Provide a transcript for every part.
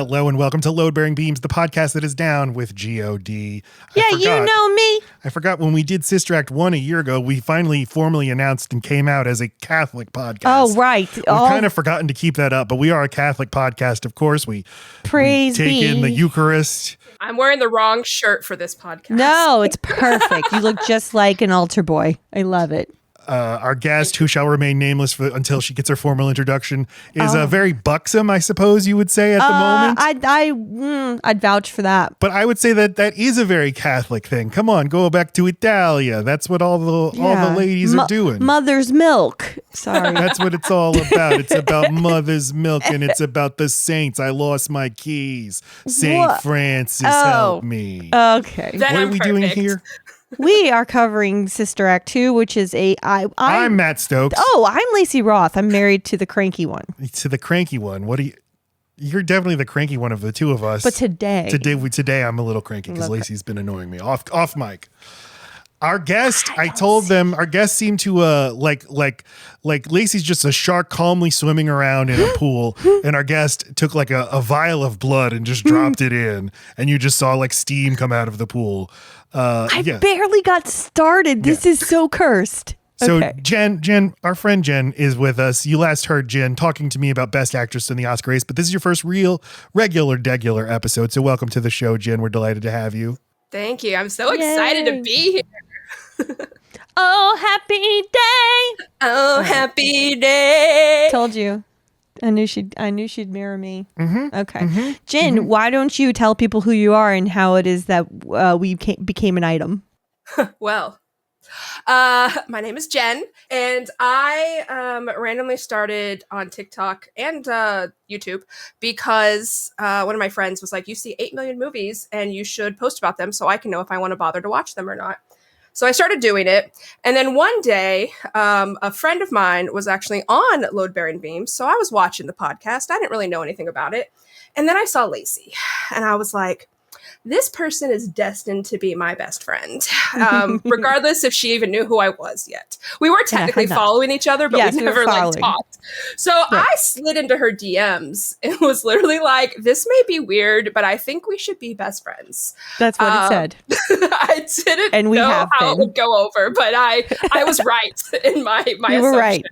Hello and welcome to Load Bearing Beams, the podcast that is down with G-O-D. You know me. I forgot when we did Sister Act 1 a year ago, we finally formally announced and came out as a Catholic podcast. Oh, right. We've kind of forgotten to keep that up, but we are a Catholic podcast, of course. We take in the Eucharist. I'm wearing the wrong shirt for this podcast. No, it's perfect. You look just like an altar boy. I love it. Our guest, who shall remain nameless until she gets her formal introduction, is very buxom, I suppose you would say at the moment. I'd vouch for that. But I would say that is a very Catholic thing. Come on, go back to Italia. That's what all the ladies are doing. Mother's milk. Sorry. That's what it's all about. It's about mother's milk, and it's about the saints. I lost my keys. Saint Francis, help me. Okay. Then what are we doing here? We are covering Sister Act 2, which is I'm Matt Stokes. Oh, I'm Lacey Roth. I'm married to the cranky one. To the cranky one. You're definitely the cranky one of the two of us. But today I'm a little cranky because Lacey's been annoying me off mic. Our guest, I told them, our guest seemed to like Lacey's just a shark calmly swimming around in a pool, and our guest took like a vial of blood and just dropped it in, and you just saw like steam come out of the pool. I barely got started. This is so cursed. So okay. Jen, our friend Jen is with us. You last heard Jen talking to me about Best Actress in the Oscar race, but this is your first real regular episode. So welcome to the show, Jen. We're delighted to have you. Thank you. I'm so excited to be here. Oh, happy day. Oh, happy day. Told you. I knew she'd mirror me. Mm-hmm. Okay. Mm-hmm. Jen, why don't you tell people who you are and how it is that we became an item? Well, my name is Jen, and I randomly started on TikTok and YouTube because one of my friends was like, you see 8 million movies and you should post about them so I can know if I want to bother to watch them or not. So I started doing it. And then one day, a friend of mine was actually on Load Bearing Beams. So I was watching the podcast. I didn't really know anything about it. And then I saw Lacey and I was like, this person is destined to be my best friend, regardless if she even knew who I was yet. We were technically following each other, but we never talked. So I slid into her DMs and was literally like, this may be weird, but I think we should be best friends. That's what it said. I didn't know how it would go over, but I was right in my assumption. Were right.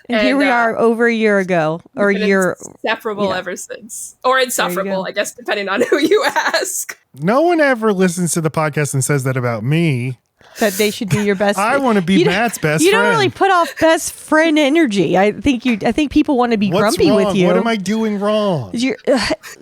And here we are over a year ago, or a year. Inseparable ever since. Or insufferable, I guess, depending on who you ask. No one ever listens to the podcast and says that about me. That they should be your best friend. I want to be Matt's best friend. You don't really put off best friend energy. I think people want to be grumpy with you. What am I doing wrong?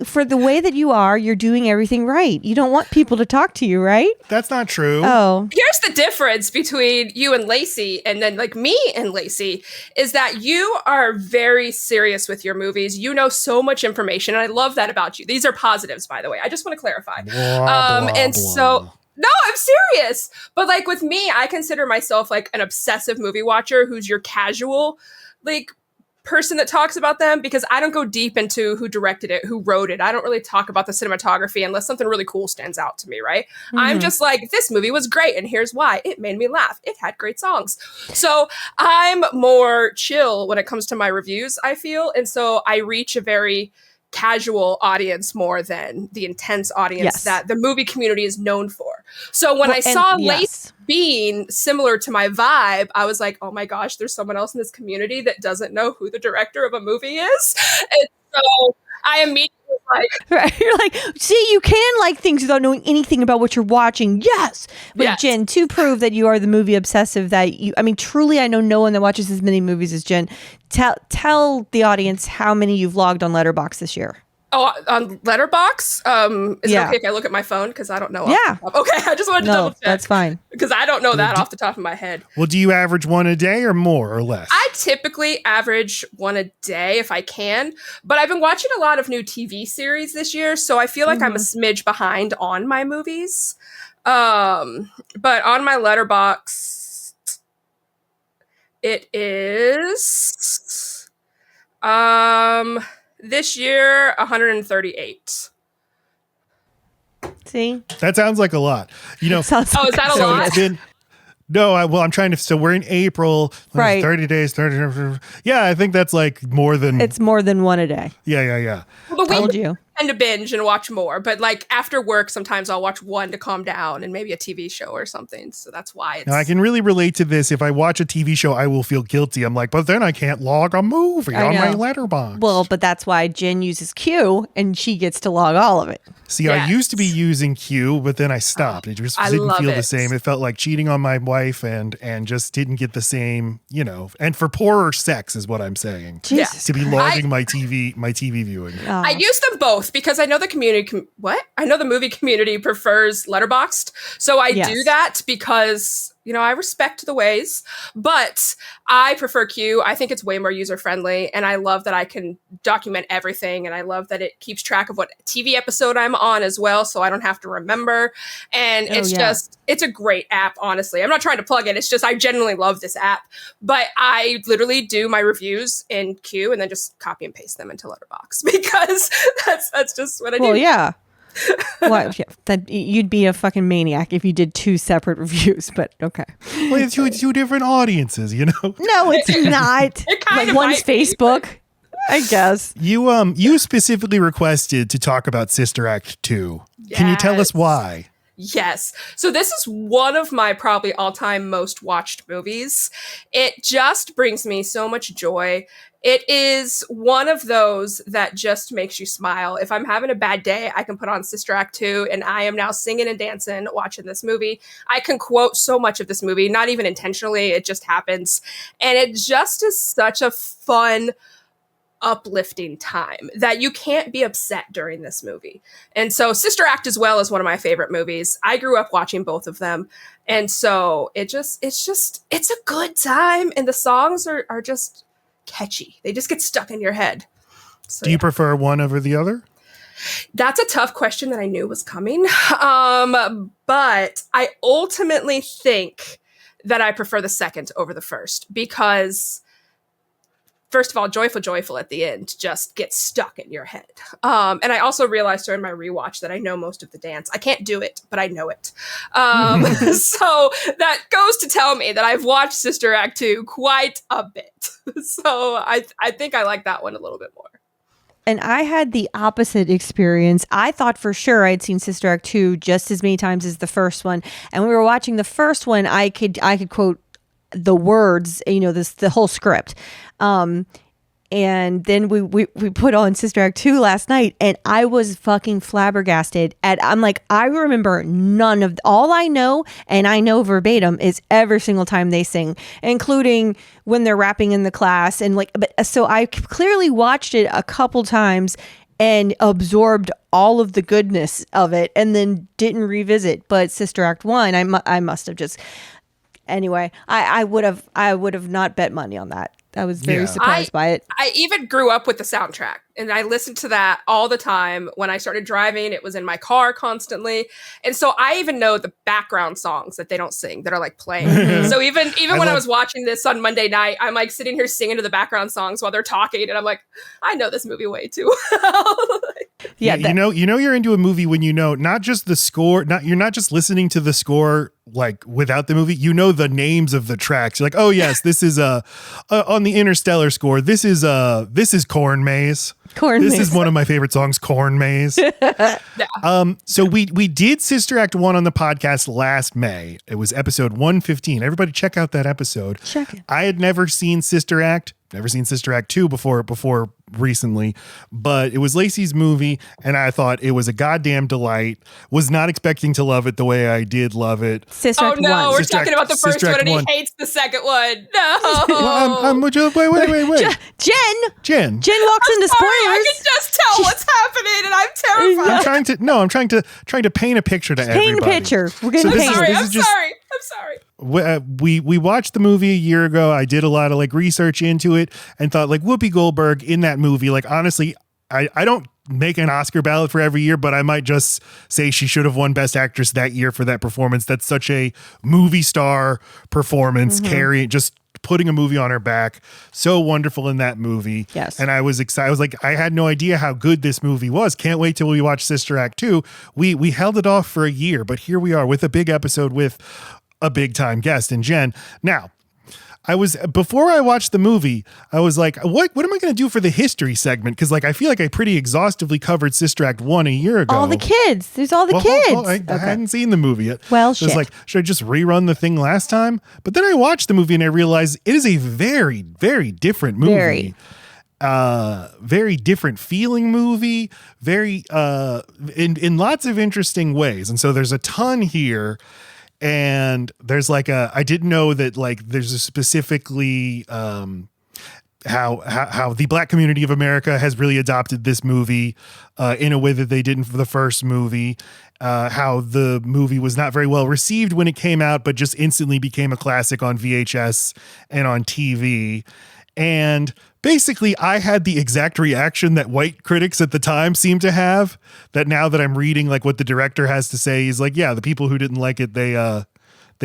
For the way that you are, you're doing everything right. You don't want people to talk to you, right? That's not true. Oh. Here's the difference between you and Lacey and then like me and Lacey is that you are very serious with your movies. You know so much information. And I love that about you. These are positives, by the way. I just want to clarify. So... No, I'm serious. But like with me, I consider myself like an obsessive movie watcher who's your casual like person that talks about them because I don't go deep into who directed it, who wrote it. I don't really talk about the cinematography unless something really cool stands out to me, right? Mm-hmm. I'm just like, this movie was great and here's why. It made me laugh. It had great songs. So I'm more chill when it comes to my reviews, I feel. And so I reach a very casual audience more than the intense audience that the movie community is known for. So when I saw Lacey being similar to my vibe, I was like, oh my gosh, there's someone else in this community that doesn't know who the director of a movie is. And so I immediately was like... Right. You're like, see, you can like things without knowing anything about what you're watching. Yes. But Jen, to prove that you are the movie obsessive truly, I know no one that watches as many movies as Jen. Tell the audience how many you've logged on Letterboxd this year. Oh, on Letterboxd? Is it okay if I look at my phone? Because I don't know. Yeah. Okay, I just wanted to double check. That's fine. Because I don't know that off the top of my head. Well, do you average one a day or more or less? I typically average one a day if I can. But I've been watching a lot of new TV series this year, so I feel like I'm a smidge behind on my movies. But on my Letterboxd, it is... this year, 138. See? That sounds like a lot. You know. Is that a lot? I'm trying to. So we're in April. Right. 30 days. 30. Yeah, I think that's like more than. It's more than one a day. Yeah. Well, Told you. tend to binge and watch more, but like after work, sometimes I'll watch one to calm down and maybe a TV show or something. So that's why it's. Now, I can really relate to this. If I watch a TV show, I will feel guilty. I'm like, but then I can't log a movie on my letterbox. Well, but that's why Jen uses Q and she gets to log all of it. See, I used to be using Q, but then I stopped. It just didn't feel the same. It felt like cheating on my wife and just didn't get the same, and for poorer sex is what I'm saying. Jesus to be logging my TV viewing. I use them both because I know the community. I know the movie community prefers letterboxed, so I do that because I respect the ways, but I prefer Q. I think it's way more user friendly, and I love that I can document everything, and I love that it keeps track of what TV episode I'm on as well, so I don't have to remember. And it's a great app. Honestly, I'm not trying to plug it. It's just I genuinely love this app, but I literally do my reviews in Q and then just copy and paste them into Letterboxd because that's just what I do. Well, yeah. Well, that you'd be a fucking maniac if you did 2 separate reviews, but okay. Well, it's two different audiences, No, it's not. Like one's Facebook, I guess. You specifically requested to talk about Sister Act 2. Yes. Can you tell us why? Yes. So this is one of my probably all-time most watched movies. It just brings me so much joy. It is one of those that just makes you smile. If I'm having a bad day, I can put on Sister Act 2 and I am now singing and dancing watching this movie. I can quote so much of this movie, not even intentionally. It just happens. And it just is such a fun, uplifting time that you can't be upset during this movie. And so Sister Act as well is one of my favorite movies. I grew up watching both of them. And so it's a good time. And the songs are just catchy. They just get stuck in your head. So, do you prefer one over the other? That's a tough question that I knew was coming. But I ultimately think that I prefer the second over the first because first of all, Joyful at the end just gets stuck in your head. And I also realized during my rewatch that I know most of the dance. I can't do it, but I know it. So that goes to tell me that I've watched Sister Act 2 quite a bit. So I think I like that one a little bit more. And I had the opposite experience. I thought for sure I'd seen Sister Act 2 just as many times as the first one. And when we were watching the first one, I could quote the words, the whole script. And then we put on Sister Act 2 last night and I was fucking flabbergasted I'm like, I remember none of all I know, and I know verbatim is every single time they sing, including when they're rapping in the class so I clearly watched it a couple times and absorbed all of the goodness of it and then didn't revisit. But Sister Act 1, I must have just anyway, I would have not bet money on that. I was very surprised by it. I even grew up with the soundtrack and I listened to that all the time. When I started driving, it was in my car constantly. And so I even know the background songs that they don't sing that are like playing. So even when I was watching this on Monday night, I'm like sitting here singing to the background songs while they're talking. And I'm like, I know this movie way too well. Yeah. You're into a movie when not just the score, you're not just listening to the score like without the movie, the names of the tracks. You're like, oh yes, this is on the Interstellar score. This is Corn Maze. This is one of my favorite songs, Corn Maze. So we did Sister Act 1 on the podcast last May. It was episode 115. Everybody check out that episode. Check it. I had never seen Sister Act 2 before recently, but it was Lacey's movie and I thought it was a goddamn delight. Was not expecting to love it the way I did love it. Sister Act 1. We're talking about the first one and he hates the second one. No. Well, wait. Jen walks into spoilers. I can just tell what's happening and I'm terrified. I'm trying to paint a picture to everybody. Paint a picture. We're going to paint it. I'm sorry. We watched the movie a year ago. I did a lot of research into it and thought Whoopi Goldberg in that movie, honestly, I don't make an Oscar ballot for every year, but I might just say she should have won Best Actress that year for that performance. That's such a movie star performance, carrying, just putting a movie on her back. So wonderful in that movie. Yes. And I was excited. I was like, I had no idea how good this movie was. Can't wait till we watch Sister Act 2. We held it off for a year, but here we are with a big episode with a big time guest. And Jen, now, before I watched the movie, I was like, what am I going to do for the history segment? Because like I feel like I pretty exhaustively covered Sister Act 1 a year ago. All the kids. There's all the kids. I hadn't seen the movie yet. Well, so I was like, should I just rerun the thing last time? But then I watched the movie and I realized it is a very, very different movie. Very different feeling movie, very in lots of interesting ways. And so there's a ton here. And there's like I didn't know that like there's a specifically how the Black community of America has really adopted this movie in a way that they didn't for the first movie. How the movie was not very well received when it came out, but just instantly became a classic on VHS and on TV. And basically, I had the exact reaction that white critics at the time seemed to have. That now that I'm reading like what the director has to say, he's like, yeah, the people who didn't like it, they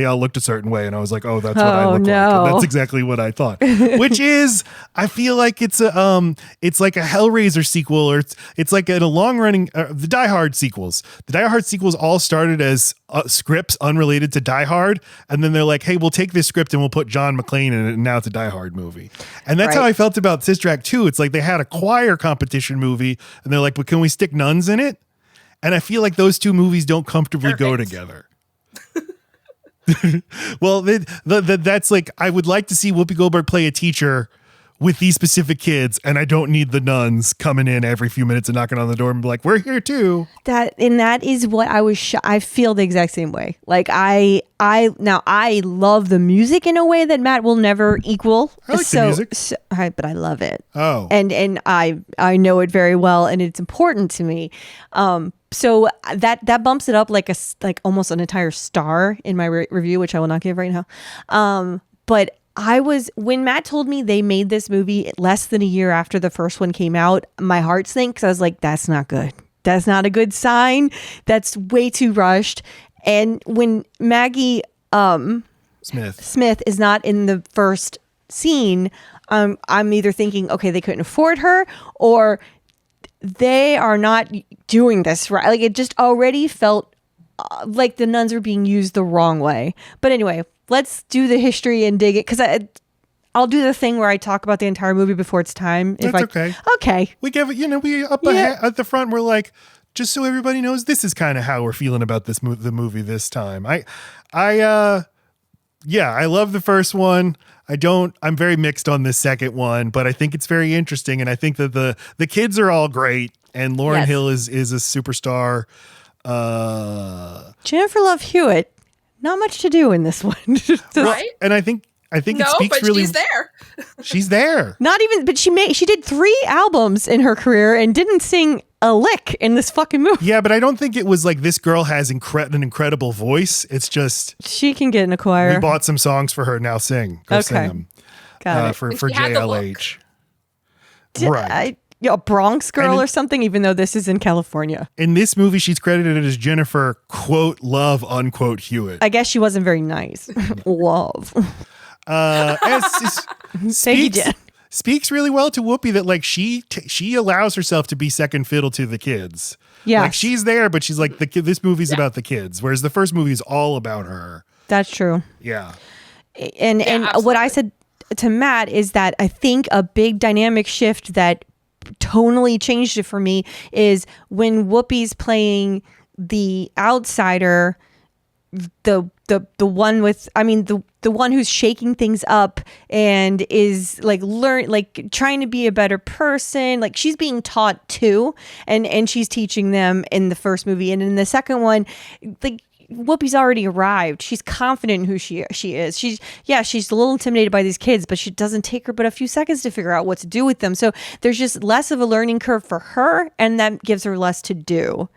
all looked a certain way. And I was like, oh, that's what I look like. And that's exactly what I thought. Which is, I feel like it's like a Hellraiser sequel, or it's like in a long running, the Die Hard sequels. The Die Hard sequels all started as scripts unrelated to Die Hard. And then they're like, hey, we'll take this script and we'll put John McClane in it. And now it's a Die Hard movie. And that's how I felt about Sister Act 2. It's like they had a choir competition movie and they're like, but can we stick nuns in it? And I feel like those two movies don't comfortably go together. Well, that's like, I would like to see Whoopi Goldberg play a teacher with these specific kids, and I don't need the nuns coming in every few minutes and knocking on the door and be like, we're here too. That is what I was I feel the exact same way. Like I love the music in a way that Matt will never equal. I like the music. But I love it. Oh. And I know it very well, and it's important to me. So that bumps it up like almost an entire star in my review, which I will not give right now. But when Matt told me they made this movie less than a year after the first one came out, my heart sank because I was like, that's not good. That's not a good sign. That's way too rushed. And when Maggie Smith is not in the first scene, I'm either thinking, okay, they couldn't afford her, or they are not doing this right. Like it just already felt like the nuns were being used the wrong way. But anyway, let's do the history and dig it, because I'll do the thing where I talk about the entire movie before it's time. Okay. Okay. We give it, we up at the front, we're like, just so everybody knows, this is kind of how we're feeling about the movie this time. I love the first one. I'm very mixed on this second one, but I think it's very interesting. And I think that the kids are all great. And Lauryn Hill is a superstar. Jennifer Love Hewitt, not much to do in this one. Right. And I think it speaks but really. She's there. She's there. Not even, but she did 3 albums in her career and didn't sing a lick in this fucking movie. Yeah, but I don't think it was like this girl has an incredible voice. It's just she can get in a choir. We bought some songs for her. Now sing. Go sing them. Got it. For JLH. Right. A Bronx girl or something, even though this is in California. In this movie, she's credited as Jennifer, quote, love, unquote, Hewitt. I guess she wasn't very nice. Love. Speaks really well to Whoopi that like she allows herself to be second fiddle to the kids. Yeah, like she's there, but she's like this movie's about the kids, whereas the first movie is all about her. That's true. Yeah, and what I said to Matt is that I think a big dynamic shift that tonally changed it for me is when Whoopi's playing the outsider, the one with, the one who's shaking things up and is like trying to be a better person. Like she's being taught too, and she's teaching them in the first movie, and in the second one, like Whoopi's already arrived. She's confident in who she is. She's a little intimidated by these kids, but she doesn't take her but a few seconds to figure out what to do with them. So there's just less of a learning curve for her, and that gives her less to do.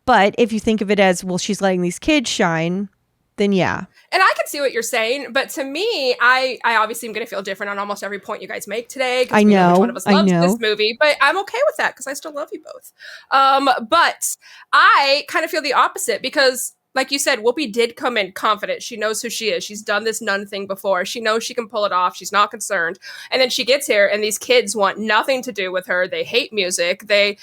But if you think of it as, well, she's letting these kids shine, then yeah. And I can see what you're saying, but to me, I obviously am going to feel different on almost every point you guys make today. I know. Which one of us loves this movie, but I'm okay with that because I still love you both. But I kind of feel the opposite because, like you said, Whoopi did come in confident. She knows who she is. She's done this nun thing before. She knows she can pull it off. She's not concerned. And then she gets here and these kids want nothing to do with her. They hate music. They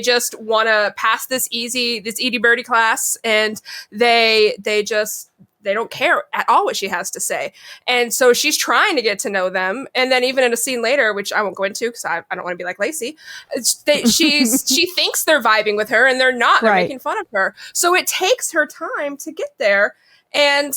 just want to pass this Edie Birdie class, and they just they don't care at all what she has to say. And so she's trying to get to know them. And then even in a scene later, which I won't go into because I don't want to be like Lacey, she thinks they're vibing with her and they're not. They're making fun of her. So it takes her time to get there. And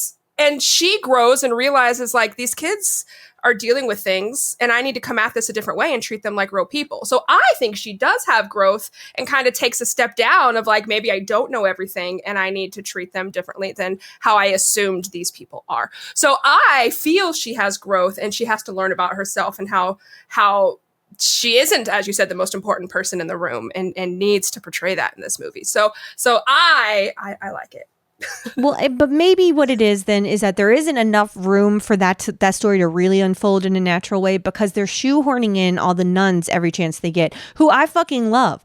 she grows and realizes like these kids are dealing with things and I need to come at this a different way and treat them like real people. So I think she does have growth and kind of takes a step down of like, maybe I don't know everything and I need to treat them differently than how I assumed these people are. So I feel she has growth and she has to learn about herself and how she isn't, as you said, the most important person in the room and needs to portray that in this movie. So I like it. Well, but maybe what it is then is that there isn't enough room for that story to really unfold in a natural way because they're shoehorning in all the nuns every chance they get, who I fucking love.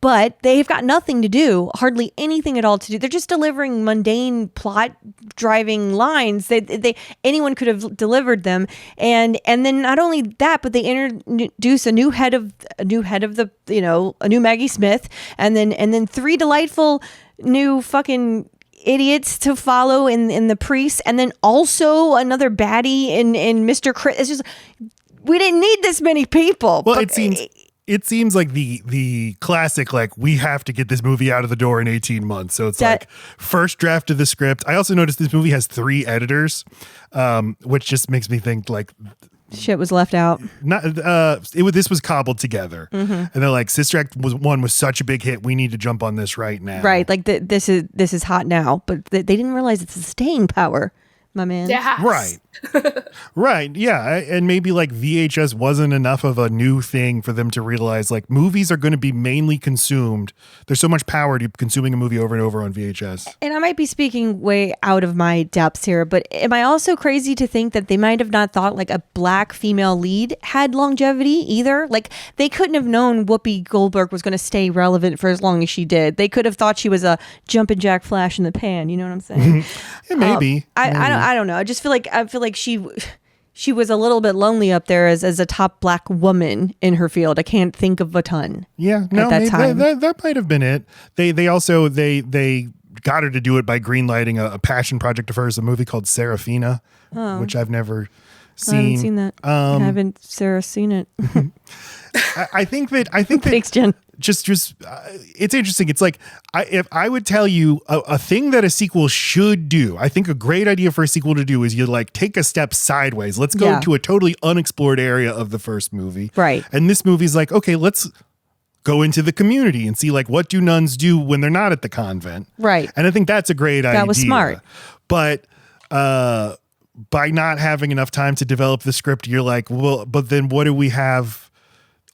But they've got nothing to do, hardly anything at all to do. They're just delivering mundane plot-driving lines. Anyone could have delivered them, and then not only that, but they introduce a new head of the a new Maggie Smith, and then three delightful new fucking idiots to follow in the priest, and then also another baddie in Mr. Chris. It's just, we didn't need this many people. Well, it seems like the classic, like, we have to get this movie out of the door in 18 months. So it's like first draft of the script. I also noticed this movie has 3 editors, which just makes me think like shit was left out. This was cobbled together, and they're like, Sister Act was such a big hit. We need to jump on this right now. Right, like this is hot now, but they didn't realize it's a staying power, my man. Yes. Right. Right. Yeah. And maybe like VHS wasn't enough of a new thing for them to realize like movies are going to be mainly consumed. There's so much power to consuming a movie over and over on VHS. And I might be speaking way out of my depths here, but am I also crazy to think that they might have not thought like a black female lead had longevity either? Like they couldn't have known Whoopi Goldberg was going to stay relevant for as long as she did. They could have thought she was a jumping jack flash in the pan. You know what I'm saying? Yeah, maybe. I don't know. I feel like she was a little bit lonely up there as a top black woman in her field. I can't think of a ton. Yeah, no, at that time. That might have been it. They also got her to do it by greenlighting a passion project of hers, a movie called Serafina, which I've never seen. I haven't seen that. I haven't Sarah seen it. I think that Thanks, Jen. Just it's interesting. It's like if I would tell you a thing that a sequel should do, I think a great idea for a sequel to do is you like take a step sideways. Let's go to a totally unexplored area of the first movie. Right. And this movie's like, okay, let's go into the community and see like what do nuns do when they're not at the convent. Right. And I think that's a great idea. That was smart. But by not having enough time to develop the script, you're like, well, but then what do we have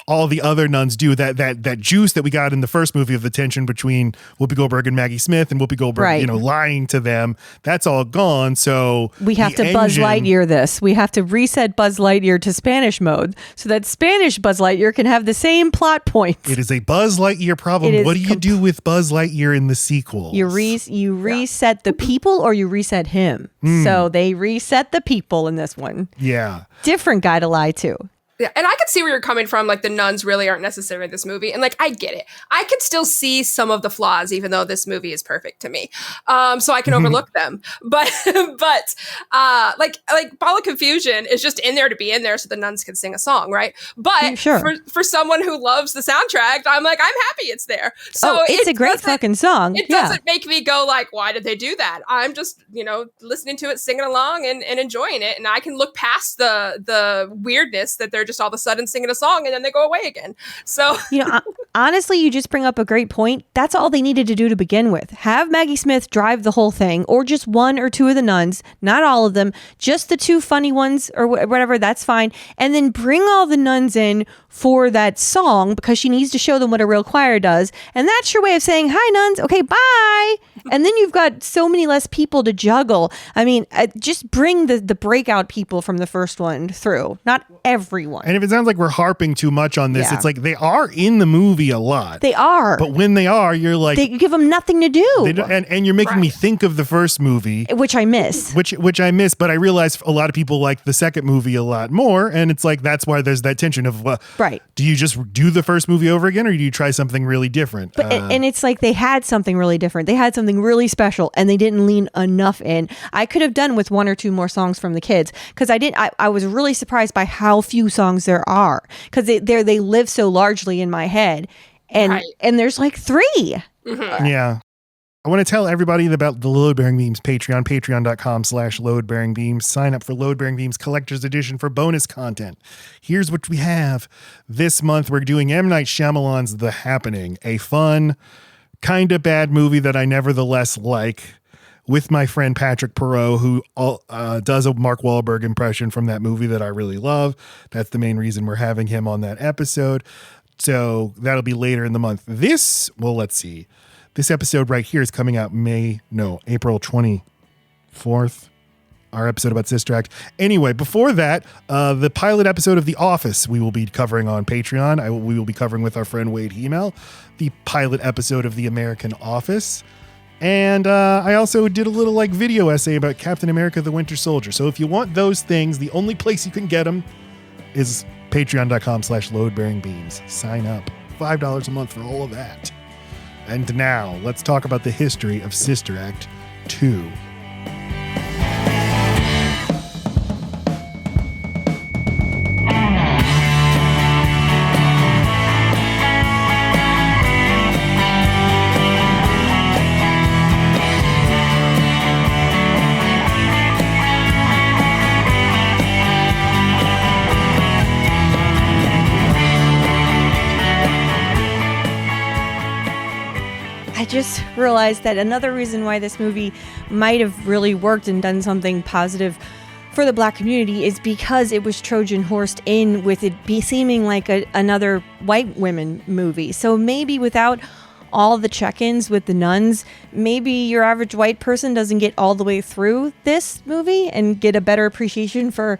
all the other nuns do? That juice that we got in the first movie of the tension between Whoopi Goldberg and Maggie Smith and Whoopi Goldberg, lying to them, that's all gone. So we have to Buzz Lightyear this. We have to reset Buzz Lightyear to Spanish mode so that Spanish Buzz Lightyear can have the same plot points. It is a Buzz Lightyear problem. What do you do with Buzz Lightyear in the sequel? You reset the people or you reset him. So they reset the people in this one. Yeah. Different guy to lie to. Yeah, and I could see where you're coming from. Like the nuns really aren't necessary in this movie, and like I get it. I could still see some of the flaws, even though this movie is perfect to me. So I can overlook them. But like Ball of Confusion is just in there to be in there, so the nuns can sing a song, right? But for someone who loves the soundtrack, I'm like, I'm happy it's there. So it's a great fucking song. It doesn't make me go like, why did they do that? I'm just listening to it, singing along, and enjoying it, and I can look past the weirdness that they're just all of a sudden singing a song and then they go away again. So honestly, you just bring up a great point. That's all they needed to do to begin with. Have Maggie Smith drive the whole thing, or just one or two of the nuns, not all of them, just the 2 funny ones or whatever, that's fine. And then bring all the nuns in for that song because she needs to show them what a real choir does. And that's your way of saying, hi nuns, okay, bye. And then you've got so many less people to juggle. I mean, just bring the breakout people from the first one through, not everyone. And if it sounds like we're harping too much on this, it's like they are in the movie movie a lot. They are. But when they are, you're like, they give them nothing to do. they don't, and you're making me think of the first movie, which I miss. Which I miss, but I realize a lot of people like the second movie a lot more, and it's like that's why there's that tension of right. Do you just do the first movie over again, or do you try something really different? But and it's like they had something really different. They had something really special, and they didn't lean enough in. I could have done with one or two more songs from the kids because I was really surprised by how few songs there are because they live so largely in my head, and there's like 3. Mm-hmm. Yeah. I want to tell everybody about the Load Bearing Beams Patreon, patreon.com/Load Bearing Beams. Sign up for Load Bearing Beams Collector's Edition for bonus content. Here's what we have. This month, we're doing M. Night Shyamalan's The Happening, a fun, kind of bad movie that I nevertheless like, with my friend Patrick Perot, who does a Mark Wahlberg impression from that movie that I really love. That's the main reason we're having him on that episode. So that'll be later in the month. Let's see. This episode right here is coming out April 24th. Our episode about Sister Act. Anyway, before that, the pilot episode of The Office we will be covering on Patreon. We will be covering with our friend Wade Hemel, the pilot episode of The American Office. And I also did a little video essay about Captain America the Winter Soldier. So if you want those things, the only place you can get them is patreon.com/loadbearingbeams. Sign up. $5 a month for all of that. And now, let's talk about the history of Sister Act 2. I just realized that another reason why this movie might have really worked and done something positive for the Black community is because it was Trojan horsed in with it seeming like another white women movie. So maybe without all the check-ins with the nuns, maybe your average white person doesn't get all the way through this movie and get a better appreciation for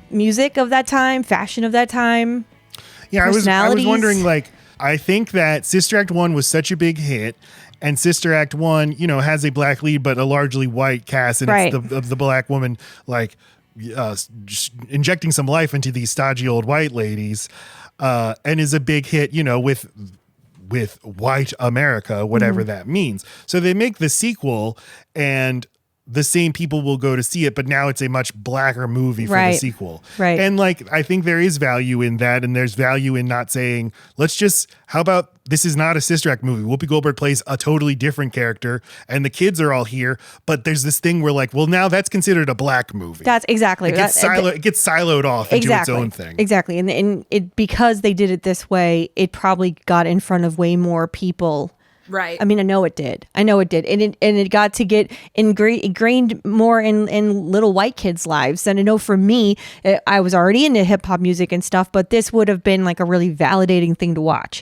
music of that time, fashion of that time. Yeah, I was wondering, I think that Sister Act 1 was such a big hit, and Sister Act 1, has a black lead, but a largely white cast, and it's the black woman, just injecting some life into these stodgy old white ladies, and is a big hit, with white America, whatever that means. So they make the sequel, and the same people will go to see it, but now it's a much blacker movie for the sequel. Right. And I think there is value in that. And there's value in not saying, how about this is not a Sister Act movie. Whoopi Goldberg plays a totally different character and the kids are all here. But there's this thing where now that's considered a black movie. That's exactly. It gets siloed off into its own thing. Exactly. And because they did it this way, it probably got in front of way more people. Right. I mean, I know it did. And it got to get ingrained more in little white kids' lives. And I know for me, I was already into hip hop music and stuff, but this would have been a really validating thing to watch.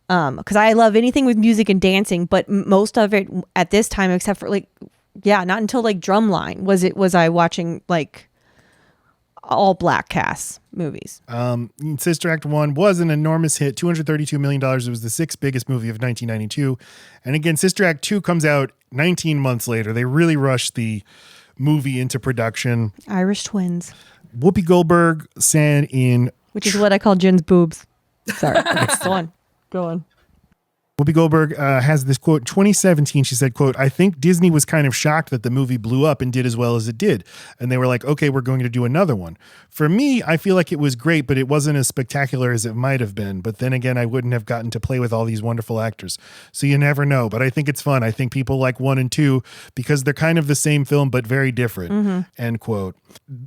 Because I love anything with music and dancing, but most of it at this time, except for not until Drumline was I watching all black cast movies. Sister Act 1 was an enormous hit, $232 million. It was the 6th biggest movie of 1992. And again, Sister Act 2 comes out 19 months later. They really rushed the movie into production. Irish twins. Whoopi Goldberg said which is what I call Jen's boobs. Sorry. Go on. Whoopi Goldberg has this quote, 2017, she said, quote, "I think Disney was kind of shocked that the movie blew up and did as well as it did. And they were like, okay, we're going to do another one. For me, I feel like it was great, but it wasn't as spectacular as it might have been. But then again, I wouldn't have gotten to play with all these wonderful actors. So you never know. But I think it's fun. I think people like 1 and 2 because they're kind of the same film, but very different." End quote.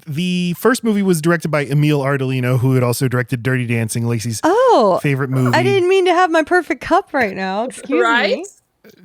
The first movie was directed by Emile Ardolino, who had also directed Dirty Dancing, Lacey's favorite movie. I didn't mean to have my perfect cup right now. Excuse me.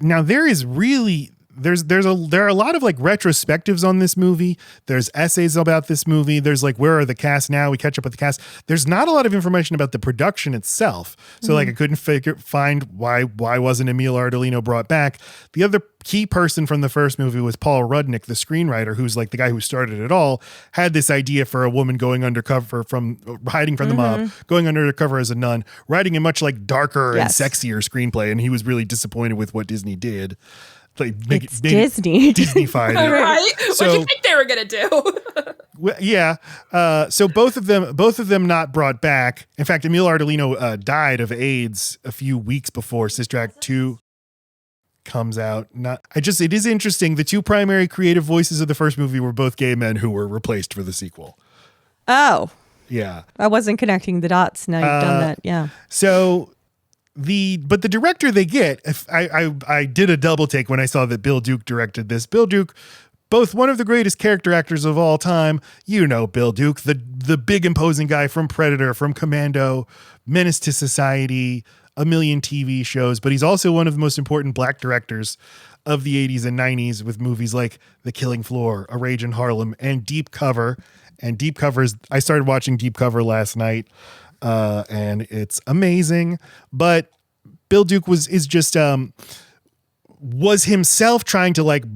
Now, there is really there are a lot of like retrospectives on this movie. There's essays about this movie. There's like, where are the cast now? We catch up with the cast. There's not a lot of information about the production itself. So like I couldn't find why wasn't Emil Ardolino brought back. The other key person from the first movie was Paul Rudnick, the screenwriter, who's like the guy who started it all, had this idea for a woman going undercover from hiding from the mob, going undercover as a nun, writing a much like darker and sexier screenplay. And he was really disappointed with what Disney did. Like it's Disney. Disney-fied it. Right? So, what do you think they were gonna do? Yeah. So both of them not brought back. In fact, Emil Ardolino died of AIDS a few weeks before Sister Act 2 comes out. It is interesting. The two primary creative voices of the first movie were both gay men who were replaced for the sequel. Oh. Yeah. I wasn't connecting the dots. Now you've done that. Yeah. So the director they get, I did a double take when I saw that Bill Duke directed this. Bill Duke, both one of the greatest character actors of all time. You know Bill Duke, the big imposing guy from Predator, from Commando, Menace to Society, a million TV shows, but he's also one of the most important black directors of the 80s and 90s with movies like The Killing Floor, A Rage in Harlem, and Deep Cover. And Deep Cover I started watching Deep Cover last night, and it's amazing. But Bill Duke was himself trying to like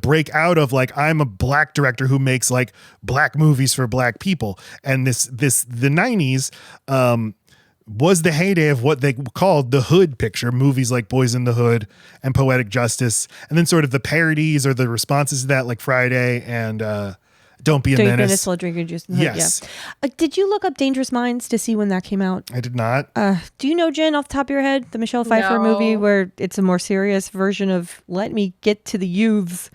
break out of like, I'm a black director who makes like black movies for black people. And the 90s, was the heyday of what they called the hood picture, movies like Boys in the Hood and Poetic Justice, and then sort of the parodies or the responses to that, like Friday and Don't Be a Menace. Slow Drink Your Juice in the Hood. Yes. Yeah. Did you look up Dangerous Minds to see when that came out? I did not. Do you know, Jen, off the top of your head, the Michelle Pfeiffer movie where it's a more serious version of Let Me Get to the Youths?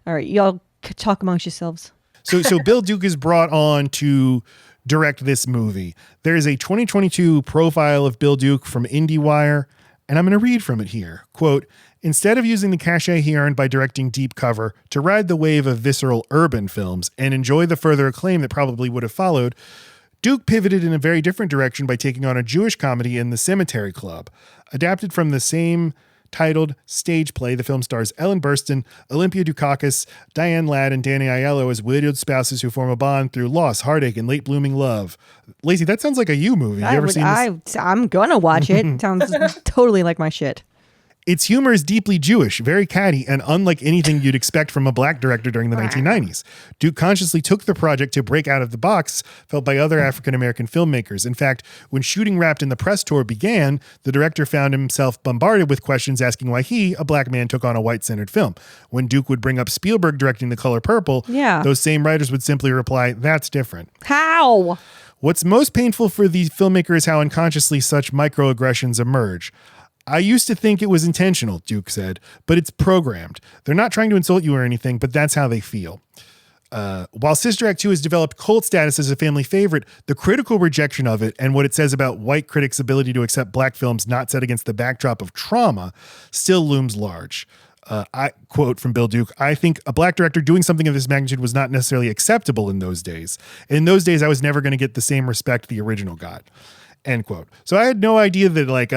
All right, y'all talk amongst yourselves. So Bill Duke is brought on to direct this movie. There is a 2022 profile of Bill Duke from IndieWire, and I'm going to read from it here. Quote, instead of using the cachet he earned by directing Deep Cover to ride the wave of visceral urban films and enjoy the further acclaim that probably would have followed, Duke pivoted in a very different direction by taking on a Jewish comedy in The Cemetery Club. Adapted from the same titled stage play, the film stars Ellen Burstyn, Olympia Dukakis, Diane Ladd, and Danny Aiello as widowed spouses who form a bond through loss, heartache, and late blooming love. Lacey, that sounds like a you movie. Have you ever seen this? I'm gonna watch it. Sounds totally like my shit. Its humor is deeply Jewish, very catty, and unlike anything you'd expect from a black director during the 1990s. Duke consciously took the project to break out of the box felt by other African-American filmmakers. In fact, when shooting wrapped in the press tour began, the director found himself bombarded with questions asking why he, a black man, took on a white-centered film. When Duke would bring up Spielberg directing The Color Purple, those same writers would simply reply, that's different. How? What's most painful for the filmmaker is how unconsciously such microaggressions emerge. I used to think it was intentional, Duke said, but it's programmed. They're not trying to insult you or anything, but that's how they feel. While Sister Act 2 has developed cult status as a family favorite, the critical rejection of it and what it says about white critics' ability to accept black films not set against the backdrop of trauma still looms large. I quote from Bill Duke, I think a black director doing something of this magnitude was not necessarily acceptable in those days. In those days, I was never going to get the same respect the original got. End quote. So I had no idea that like,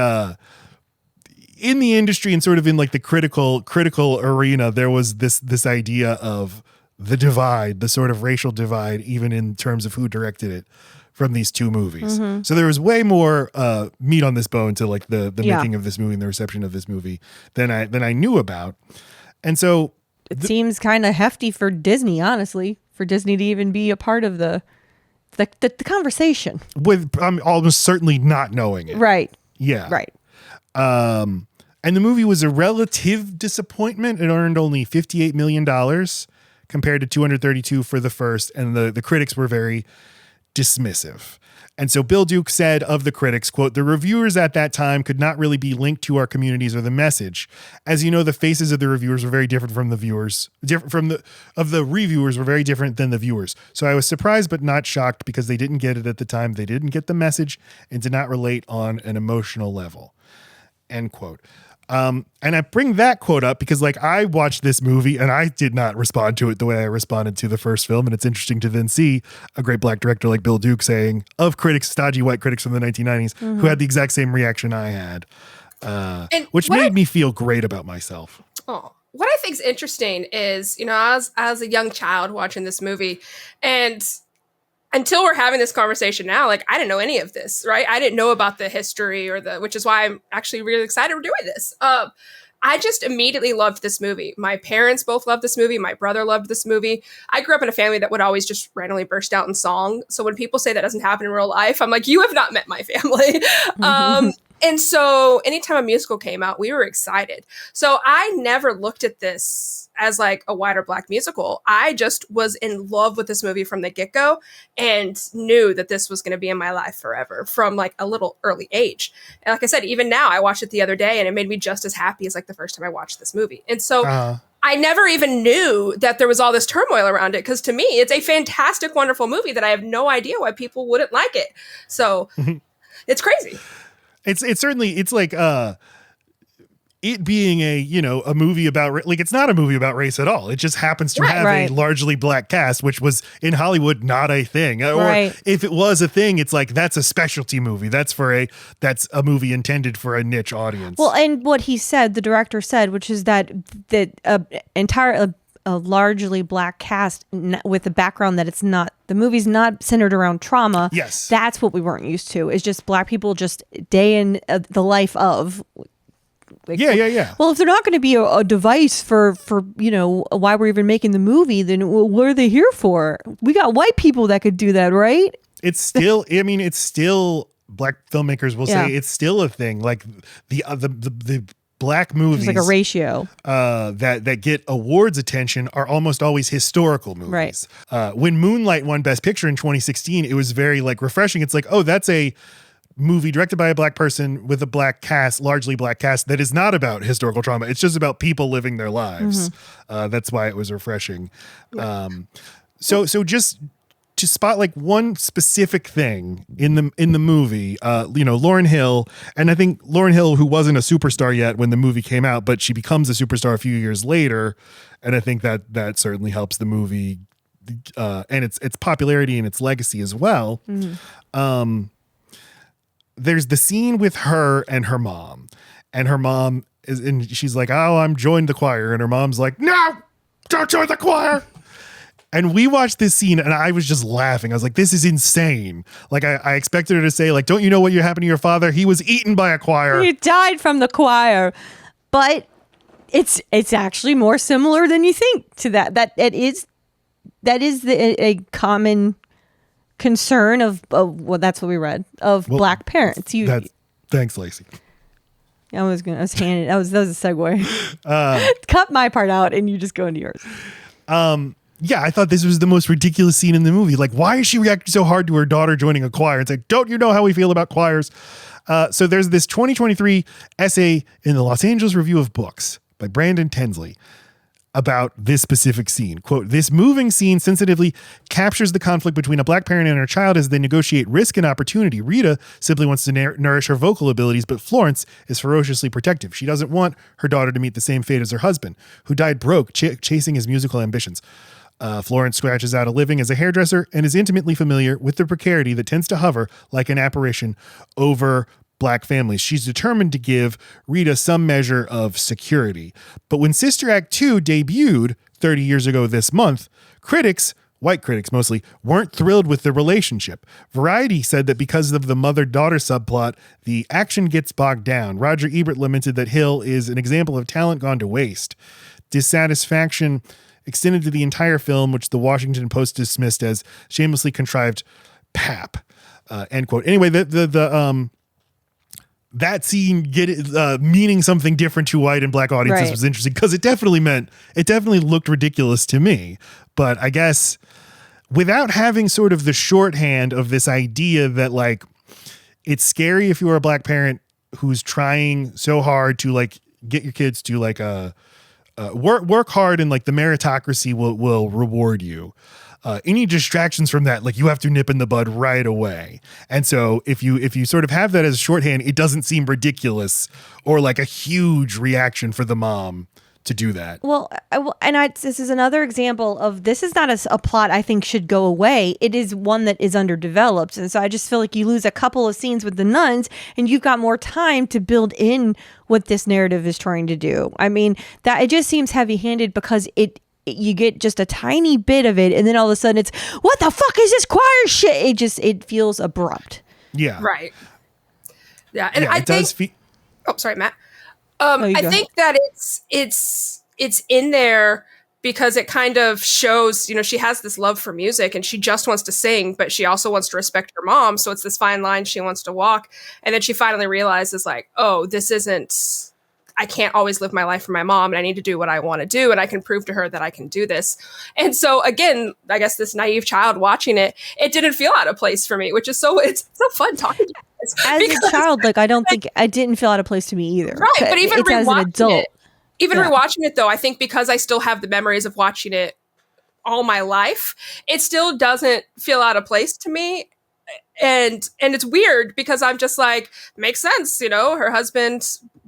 in the industry and sort of in like the critical arena, there was this idea of the divide, the sort of racial divide, even in terms of who directed it from these two movies. So there was way more meat on this bone to like the making of this movie and the reception of this movie than I knew about. And so it seems kind of hefty for Disney, honestly, for Disney to even be a part of the conversation. I'm almost certainly not knowing it. Right. Yeah. Right. And the movie was a relative disappointment. It earned only $58 million compared to 232 for the first, and the critics were very dismissive. And so Bill Duke said of the critics, quote, the reviewers at that time could not really be linked to our communities or the message. As you know, the faces of the reviewers were very different from the viewers, the reviewers were very different than the viewers. So I was surprised but not shocked because they didn't get it at the time. They didn't get the message and did not relate on an emotional level. End quote. And I bring that quote up because like I watched this movie and I did not respond to it the way I responded to the first film. And it's interesting to then see a great black director like Bill Duke saying of critics, stodgy white critics from the 1990s who had the exact same reaction I had, which made me feel great about myself. Oh, what I think is interesting is, I was a young child watching this movie, and until we're having this conversation now, like, I didn't know any of this, right? I didn't know about the history which is why I'm actually really excited we're doing this. I just immediately loved this movie. My parents both loved this movie. My brother loved this movie. I grew up in a family that would always just randomly burst out in song. So when people say that doesn't happen in real life, I'm like, you have not met my family. And so anytime a musical came out, we were excited. So I never looked at this as like a white or black musical. I just was in love with this movie from the get-go and knew that this was going to be in my life forever from like a little early age. And like I said, even now I watched it the other day and it made me just as happy as like the first time I watched this movie. And so I never even knew that there was all this turmoil around it, because to me, it's a fantastic, wonderful movie that I have no idea why people wouldn't like it. So it's crazy. It's certainly, it's like it being a movie about, like, it's not a movie about race at all. It just happens to have a largely black cast, which was in Hollywood not a thing. Or if it was a thing, it's like, that's a specialty movie. That's a movie intended for a niche audience. Well, and what he said, the director said, which is that a largely black cast with the background that the movie's not centered around trauma. Yes. That's what we weren't used to. It's just black people just day in the life of. Like, yeah. Well, if they're not going to be a device for why we're even making the movie, then what are they here for? We got white people that could do that, right? It's still, it's still, black filmmakers will say it's still a thing. Like the black movies, there's like a ratio that get awards attention are almost always historical movies. Right. When Moonlight won Best Picture in 2016, it was very like refreshing. It's like, oh, that's a movie directed by a black person with a black cast, largely black cast, that is not about historical trauma. It's just about people living their lives. That's why it was refreshing. So just to spot like one specific thing in the movie, Lauryn Hill, and I think Lauryn Hill, who wasn't a superstar yet when the movie came out, but she becomes a superstar a few years later, and I think that certainly helps the movie and its popularity and its legacy as well. There's the scene with her and her mom, and she's like, "Oh, I'm joined the choir," and her mom's like, "No, don't join the choir." And we watched this scene and I was just laughing. I was like, this is insane. Like I expected her to say, like, don't you know what happened to your father? He was eaten by a choir. He died from the choir. But it's actually more similar than you think to that. That is a common concern of well, that's what we read of black parents. Thanks, Lacey. That was a segue. Cut my part out and you just go into yours. Yeah, I thought this was the most ridiculous scene in the movie. Like, why is she reacting so hard to her daughter joining a choir? It's like, don't you know how we feel about choirs? So there's this 2023 essay in the Los Angeles Review of Books by Brandon Tensley about this specific scene. Quote, "This moving scene sensitively captures the conflict between a black parent and her child as they negotiate risk and opportunity. Rita simply wants to nourish her vocal abilities, but Florence is ferociously protective. She doesn't want her daughter to meet the same fate as her husband, who died broke chasing his musical ambitions. Florence scratches out a living as a hairdresser and is intimately familiar with the precarity that tends to hover like an apparition over black families. She's determined to give Rita some measure of security. But when Sister Act 2 debuted 30 years ago this month, critics, white critics mostly, weren't thrilled with the relationship. Variety said that because of the mother-daughter subplot, the action gets bogged down. Roger Ebert lamented that Hill is an example of talent gone to waste. Dissatisfaction extended to the entire film, which the Washington Post dismissed as shamelessly contrived pap. End quote. Anyway, that scene meaning something different to white and black audiences was interesting because it definitely looked ridiculous to me. But I guess without having sort of the shorthand of this idea that like it's scary if you're a black parent who's trying so hard to like get your kids to like work hard and like the meritocracy will reward you. Any distractions from that, like you have to nip in the bud right away. And so if you sort of have that as shorthand, it doesn't seem ridiculous or like a huge reaction for the mom to do that. Well, this is another example of this is not a plot I think should go away. It is one that is underdeveloped. And so I just feel like you lose a couple of scenes with the nuns and you've got more time to build in what this narrative is trying to do. I mean, that it just seems heavy-handed because you get just a tiny bit of it and then all of a sudden it's, what the fuck is this choir shit? It feels abrupt. Yeah. Right. Yeah. And I it think, does feel. oh, sorry, Matt. I think that it's in there because it kind of shows, she has this love for music and she just wants to sing, but she also wants to respect her mom. So it's this fine line she wants to walk. And then she finally realizes like, oh, I can't always live my life for my mom and I need to do what I want to do. And I can prove to her that I can do this. And so again, I guess this naive child watching it didn't feel out of place for me, which is it's so fun talking to you. As a child, like I don't think I didn't feel out of place to me either. Right, but even as an adult, rewatching it though, I think because I still have the memories of watching it all my life, it still doesn't feel out of place to me. And it's weird because I'm just like, makes sense, her husband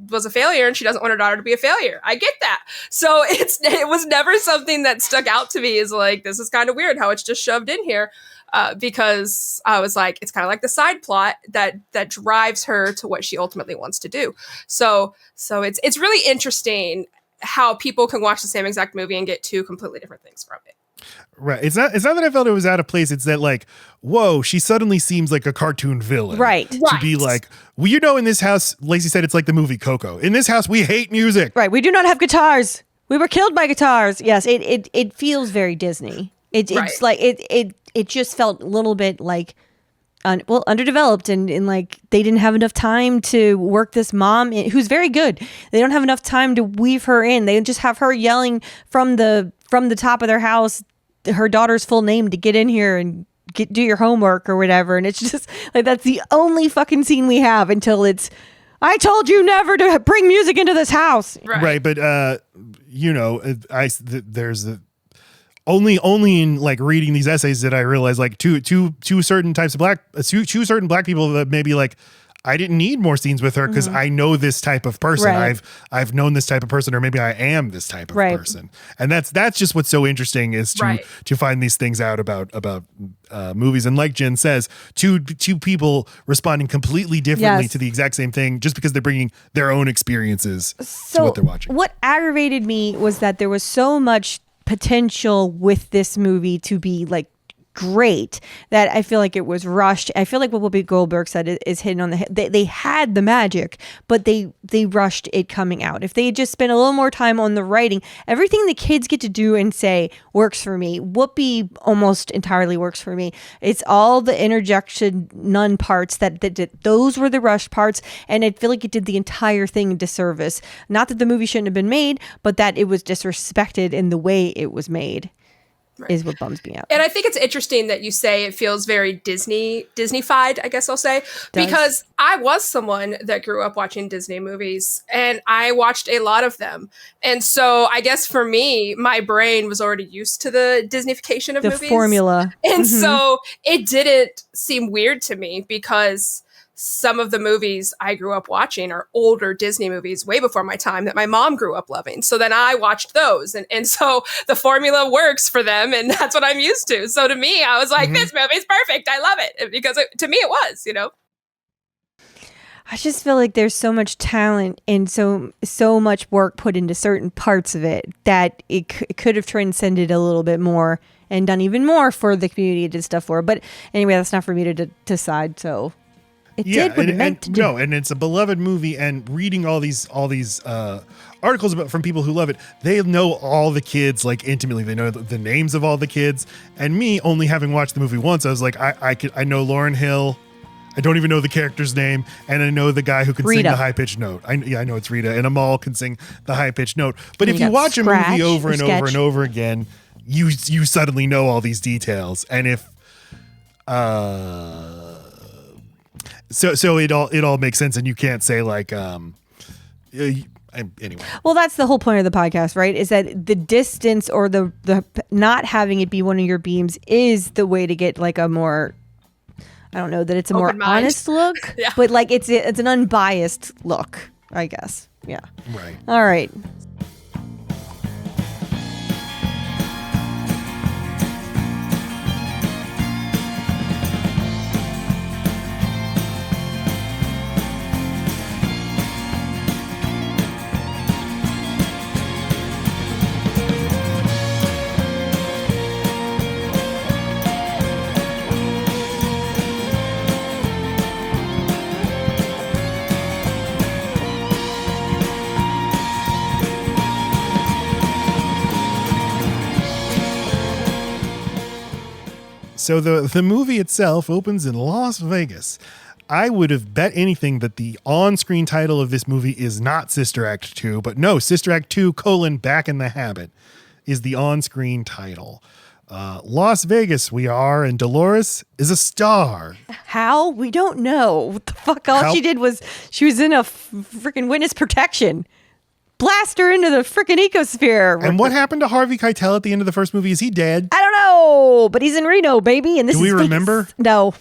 was a failure and she doesn't want her daughter to be a failure. I get that. So it was never something that stuck out to me as like, this is kind of weird how it's just shoved in here. Because I was like, it's kind of like the side plot that drives her to what she ultimately wants to do. So it's really interesting how people can watch the same exact movie and get two completely different things from it. Right. It's not that I felt it was out of place. It's that like, whoa, she suddenly seems like a cartoon villain. Right. To be like, well, in this house, Lacey said it's like the movie Coco. In this house, we hate music. Right. We do not have guitars. We were killed by guitars. Yes. It feels very Disney. It's like it just felt a little bit like underdeveloped and like they didn't have enough time to work this mom who's very good. They don't have enough time to weave her in. They just have her yelling from the top of their house her daughter's full name to get in here and do your homework or whatever. And it's just like that's the only fucking scene we have until it's I told you never to bring music into this house. Right, but there's a only in like reading these essays that I realized like two certain types of two certain black people that maybe like I didn't need more scenes with her because I know this type of person. Right. I've known this type of person, or maybe I am this type of person. And that's just what's so interesting is to find these things out about movies. And like Jen says, two people responding completely differently to the exact same thing just because they're bringing their own experiences to what they're watching. What aggravated me was that there was so much potential with this movie to be like great that I feel like it was rushed. I feel like what Whoopi Goldberg said is hitting on the head. They had the magic, but they rushed it coming out. If they had just spent a little more time on the writing, everything the kids get to do and say works for me. Whoopi almost entirely works for me. It's all the interjection nun parts that those were the rushed parts, and I feel like it did the entire thing a disservice. Not that the movie shouldn't have been made, but that it was disrespected in the way it was made. Is what bums me out. And I think it's interesting that you say it feels very Disney-fied, I guess I'll say, because I was someone that grew up watching Disney movies and I watched a lot of them. And so I guess for me, my brain was already used to the Disneyfication of movies. The formula. And so it didn't seem weird to me because some of the movies I grew up watching are older Disney movies way before my time that my mom grew up loving. So then I watched those. And so the formula works for them. And that's what I'm used to. So to me, I was like, this movie's perfect. I love it. Because to me, it was, I just feel like there's so much talent and so much work put into certain parts of it that it could have transcended a little bit more and done even more for the community it did stuff for. But anyway, that's not for me to decide. So it did what it meant to do. No, and it's a beloved movie. And reading all these articles from people who love it, they know all the kids like intimately. They know the names of all the kids. And me, only having watched the movie once, I was like, I know Lauryn Hill. I don't even know the character's name, and I know the guy who can Rita. sing the high pitched note. I know it's Rita, and Amal can sing the high pitched note. But if you watch a movie over and over and over again, you suddenly know all these details. And if So it all makes sense, and you can't say like anyway. Well, that's the whole point of the podcast, right? Is that the distance or the not having it be one of your beams is the way to get like a more, I don't know that it's a more honest look, but like it's an unbiased look, I guess. Yeah. Right. All right. So the movie itself opens in Las Vegas. I would have bet anything that the on-screen title of this movie is not Sister Act 2, but no, Sister Act 2, Back in the Habit is the on-screen title. Las Vegas we are, and Dolores is a star. How? We don't know. What the fuck? All she did was she was in a freaking witness protection. Blast her into the freaking ecosphere. And what happened to Harvey Keitel at the end of the first movie? Is he dead? I don't know, but he's in Reno, baby. And this Do we is remember? No.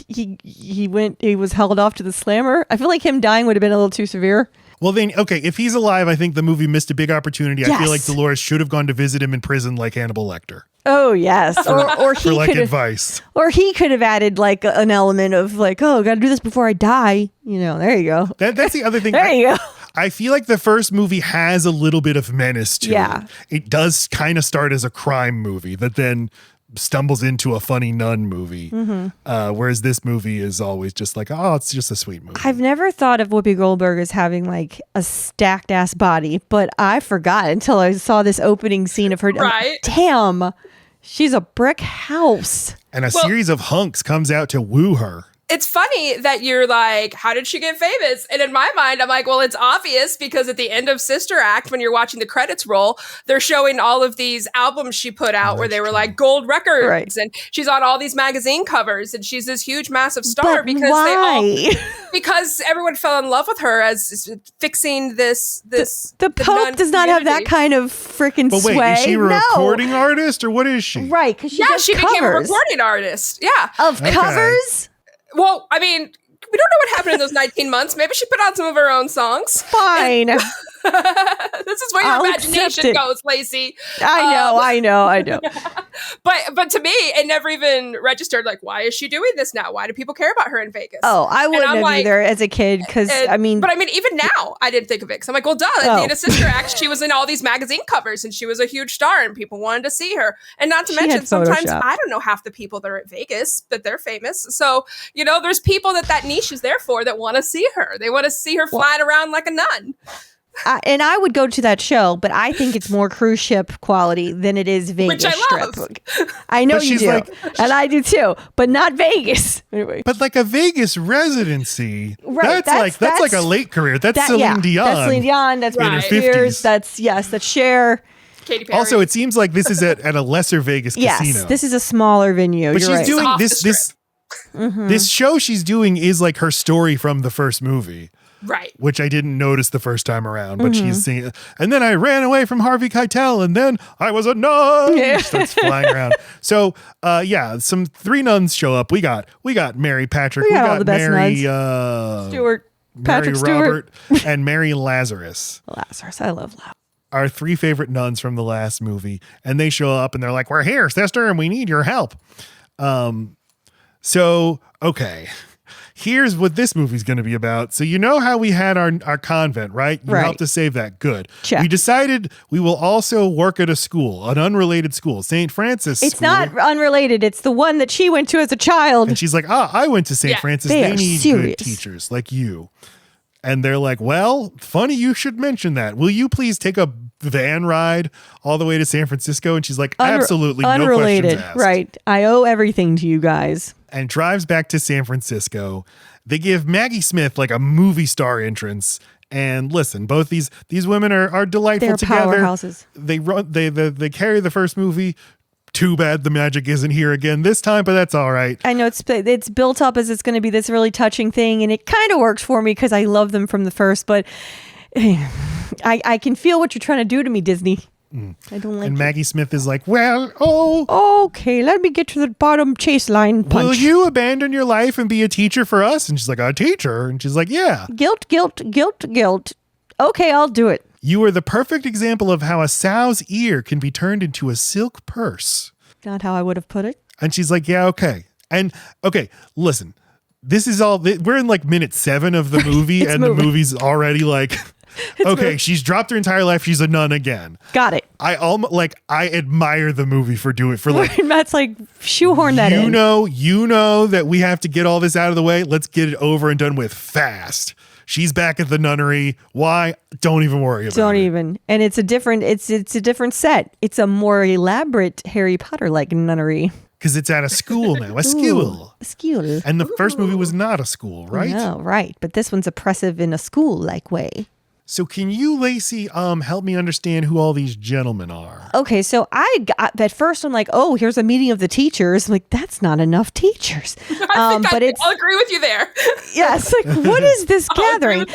He was held off to the slammer. I feel like him dying would have been a little too severe. Well, then, okay, if he's alive, I think the movie missed a big opportunity. Yes. I feel like Dolores should have gone to visit him in prison like Hannibal Lecter. Oh, yes. Or he for like could have, advice. or he could have added like an element of like, oh, got to do this before I die. You know, there you go. That's the other thing. There you go. I feel like the first movie has a little bit of menace to it. It does kind of start as a crime movie that then stumbles into a funny nun movie. Whereas this movie is always just like, oh, it's just a sweet movie. I've never thought of Whoopi Goldberg as having like a stacked ass body, but I forgot until I saw this opening scene of her. Right. Damn, she's a brick house. And a series of hunks comes out to woo her. It's funny that you're like, how did she get famous? And in my mind, I'm like, well, it's obvious because at the end of Sister Act, when you're watching the credits roll, they're showing all of these albums she put out where they were like gold records. Right. And she's on all these magazine covers and she's this huge, massive star But because why? because everyone fell in love with her as fixing this. The Pope does not have that kind of freaking But wait, sway. is she a recording artist or what is she? Right, because she became a recording artist. Yeah. Of covers? Well, I mean, we don't know what happened in those 19 months. Maybe she put out some of her own songs. Fine. This is where your I'll accept imagination it. goes, Lacey. I know. But to me, it never even registered. Like, why is she doing this now? Why do people care about her in Vegas? Oh, I wouldn't have either as a kid because but I mean, even now, I didn't think of it because I'm like, well, duh. At the end of Sister Act, she was in all these magazine covers and she was a huge star and people wanted to see her. And not to mention, sometimes I don't know half the people that are at Vegas, but they're famous. So there's people that niche is there for that want to see her. They want to see her flying around like a nun. And I would go to that show, but I think it's more cruise ship quality than it is Vegas. Which I love. Strip. I know you do, and I do too, but not Vegas. Anyway. But like a Vegas residency, right? That's like a late career. That's Celine Dion. That's Celine Dion. That's right. Spears. That's Cher. Katy Perry. Also, it seems like this is at a lesser Vegas casino. Yes, this is a smaller venue. But You're she's right. doing this. This show she's doing is like her story from the first movie. Right. Which I didn't notice the first time around, but she's singing. And then I ran away from Harvey Keitel, and then I was a nun. Yeah. Starts flying around. So, some 3 nuns show up. We got Mary Patrick. We got all the best Mary Stewart, Patrick Mary Robert, and Mary Lazarus. Lazarus, I love Lazarus. Our 3 favorite nuns from the last movie, and they show up and they're like, "We're here, sister, and we need your help." So okay. Here's what this movie's going to be about. So how we had our convent, right? You helped us save that. Good. Check. We decided we will also work at a school, an unrelated school, St. Francis It's school. not unrelated. It's the one that she went to as a child. And she's like, I went to St. Francis. They need serious. good teachers like you. And they're like, well, funny you should mention that. Will you please take a van ride all the way to San Francisco? And she's like, absolutely, unrelated. No questions asked. Right. I owe everything to you guys. And drives back to San Francisco. They give Maggie Smith like a movie star entrance. And listen, both these women are delightful They're together. powerhouses. They carry the first movie. Too bad the magic isn't here again this time, but that's all right. I know it's built up as it's going to be this really touching thing, and it kind of works for me because I love them from the first, but I can feel what you're trying to do to me, Disney. I don't like And it. Maggie Smith is like, well, okay, let me get to the bottom chase line punch. will you abandon your life and be a teacher for us? And she's like, a teacher? And she's like, yeah. Guilt. Okay, I'll do it. You are the perfect example of how a sow's ear can be turned into a silk purse. Not how I would have put it. And she's like, yeah, okay. And okay, listen, this is all, we're in like minute 7 of the movie and the movie's already like, okay, she's dropped her entire life. She's a nun again. Got it. I admire the movie for doing for like, Matt's like, shoehorn that in. You know that we have to get all this out of the way. Let's get it over and done with fast. She's back at the nunnery. Why? Don't even worry about it. Don't even. And it's a different set. It's a more elaborate Harry Potter like nunnery. Because it's at a school now. A school. A school. And the first movie was not a school, right? No, right. But this one's oppressive in a school-like way. So can you, Lacey, help me understand who all these gentlemen are? Okay, so I got at first I'm like, oh, here's a meeting of the teachers. I'm like, that's not enough teachers. I'll agree with you there. Yes, like what is this gathering?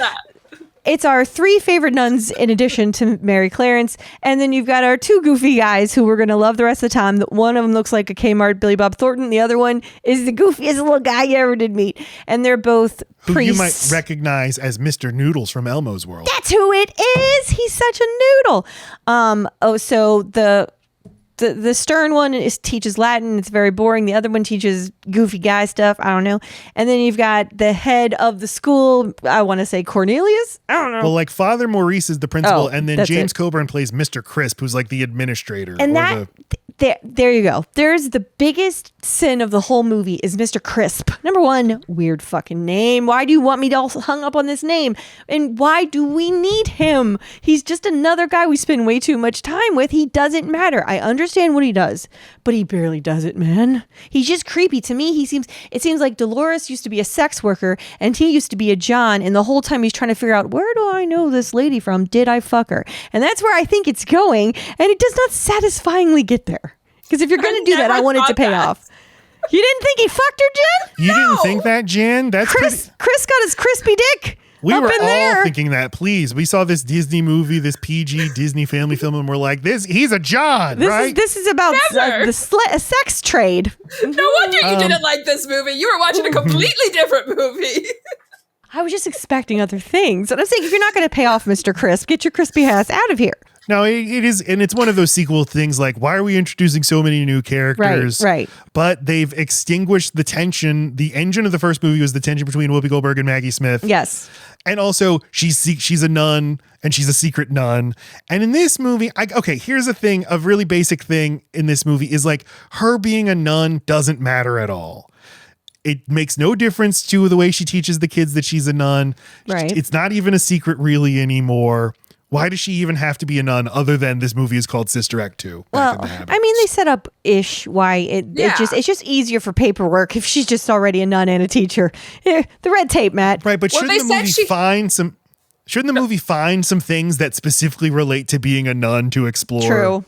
It's our 3 favorite nuns in addition to Mary Clarence. And then you've got our 2 goofy guys who we're going to love the rest of the time. One of them looks like a Kmart Billy Bob Thornton. The other one is the goofiest little guy you ever did meet. And they're both who priests. You might recognize as Mr. Noodles from Elmo's World. That's who it is. He's such a noodle. So the stern one teaches Latin. It's very boring. The other one teaches goofy guy stuff. I don't know. And then you've got the head of the school. I want to say Cornelius. I don't know. Well, like Father Maurice is the principal, and then James it. Coburn plays Mr. Crisp, who's like the administrator. And there you go. There's the biggest sin of the whole movie is Mr. Crisp. Number 1, weird fucking name. Why do you want me to all hung up on this name? And why do we need him? He's just another guy we spend way too much time with. He doesn't matter. I understand what he does, but he barely does it, man. He's just creepy. To me, it seems like Dolores used to be a sex worker and he used to be a John. And the whole time he's trying to figure out, where do I know this lady from? Did I fuck her? And that's where I think it's going. And it does not satisfyingly get there. Because if you're going to do that, I want it to pay off. You didn't think he fucked her, Jen? You didn't think that, Jen? That's Chris got his crispy dick. We up were in all there. thinking that. Please, we saw this Disney movie, this PG Disney family film, and we're like, he's a John, right? This is about a sex trade. No wonder you didn't like this movie. You were watching a completely different movie. I was just expecting other things. And I'm saying, if you're not going to pay off Mr. Crisp, get your crispy ass out of here. No, it is, and it's one of those sequel things like, why are we introducing so many new characters? Right. But they've extinguished the tension. The engine of the first movie was the tension between Whoopi Goldberg and Maggie Smith. Yes. And also, she's a nun, and she's a secret nun. And in this movie, here's a thing, a really basic thing in this movie is like, her being a nun doesn't matter at all. It makes no difference to the way she teaches the kids that she's a nun. Right. It's not even a secret really anymore. Why does she even have to be a nun other than this movie is called Sister Act 2? Well, I mean, they set up why it's just easier for paperwork if she's just already a nun and a teacher. The red tape, Matt. Right, but shouldn't the movie find some things that specifically relate to being a nun to explore? True.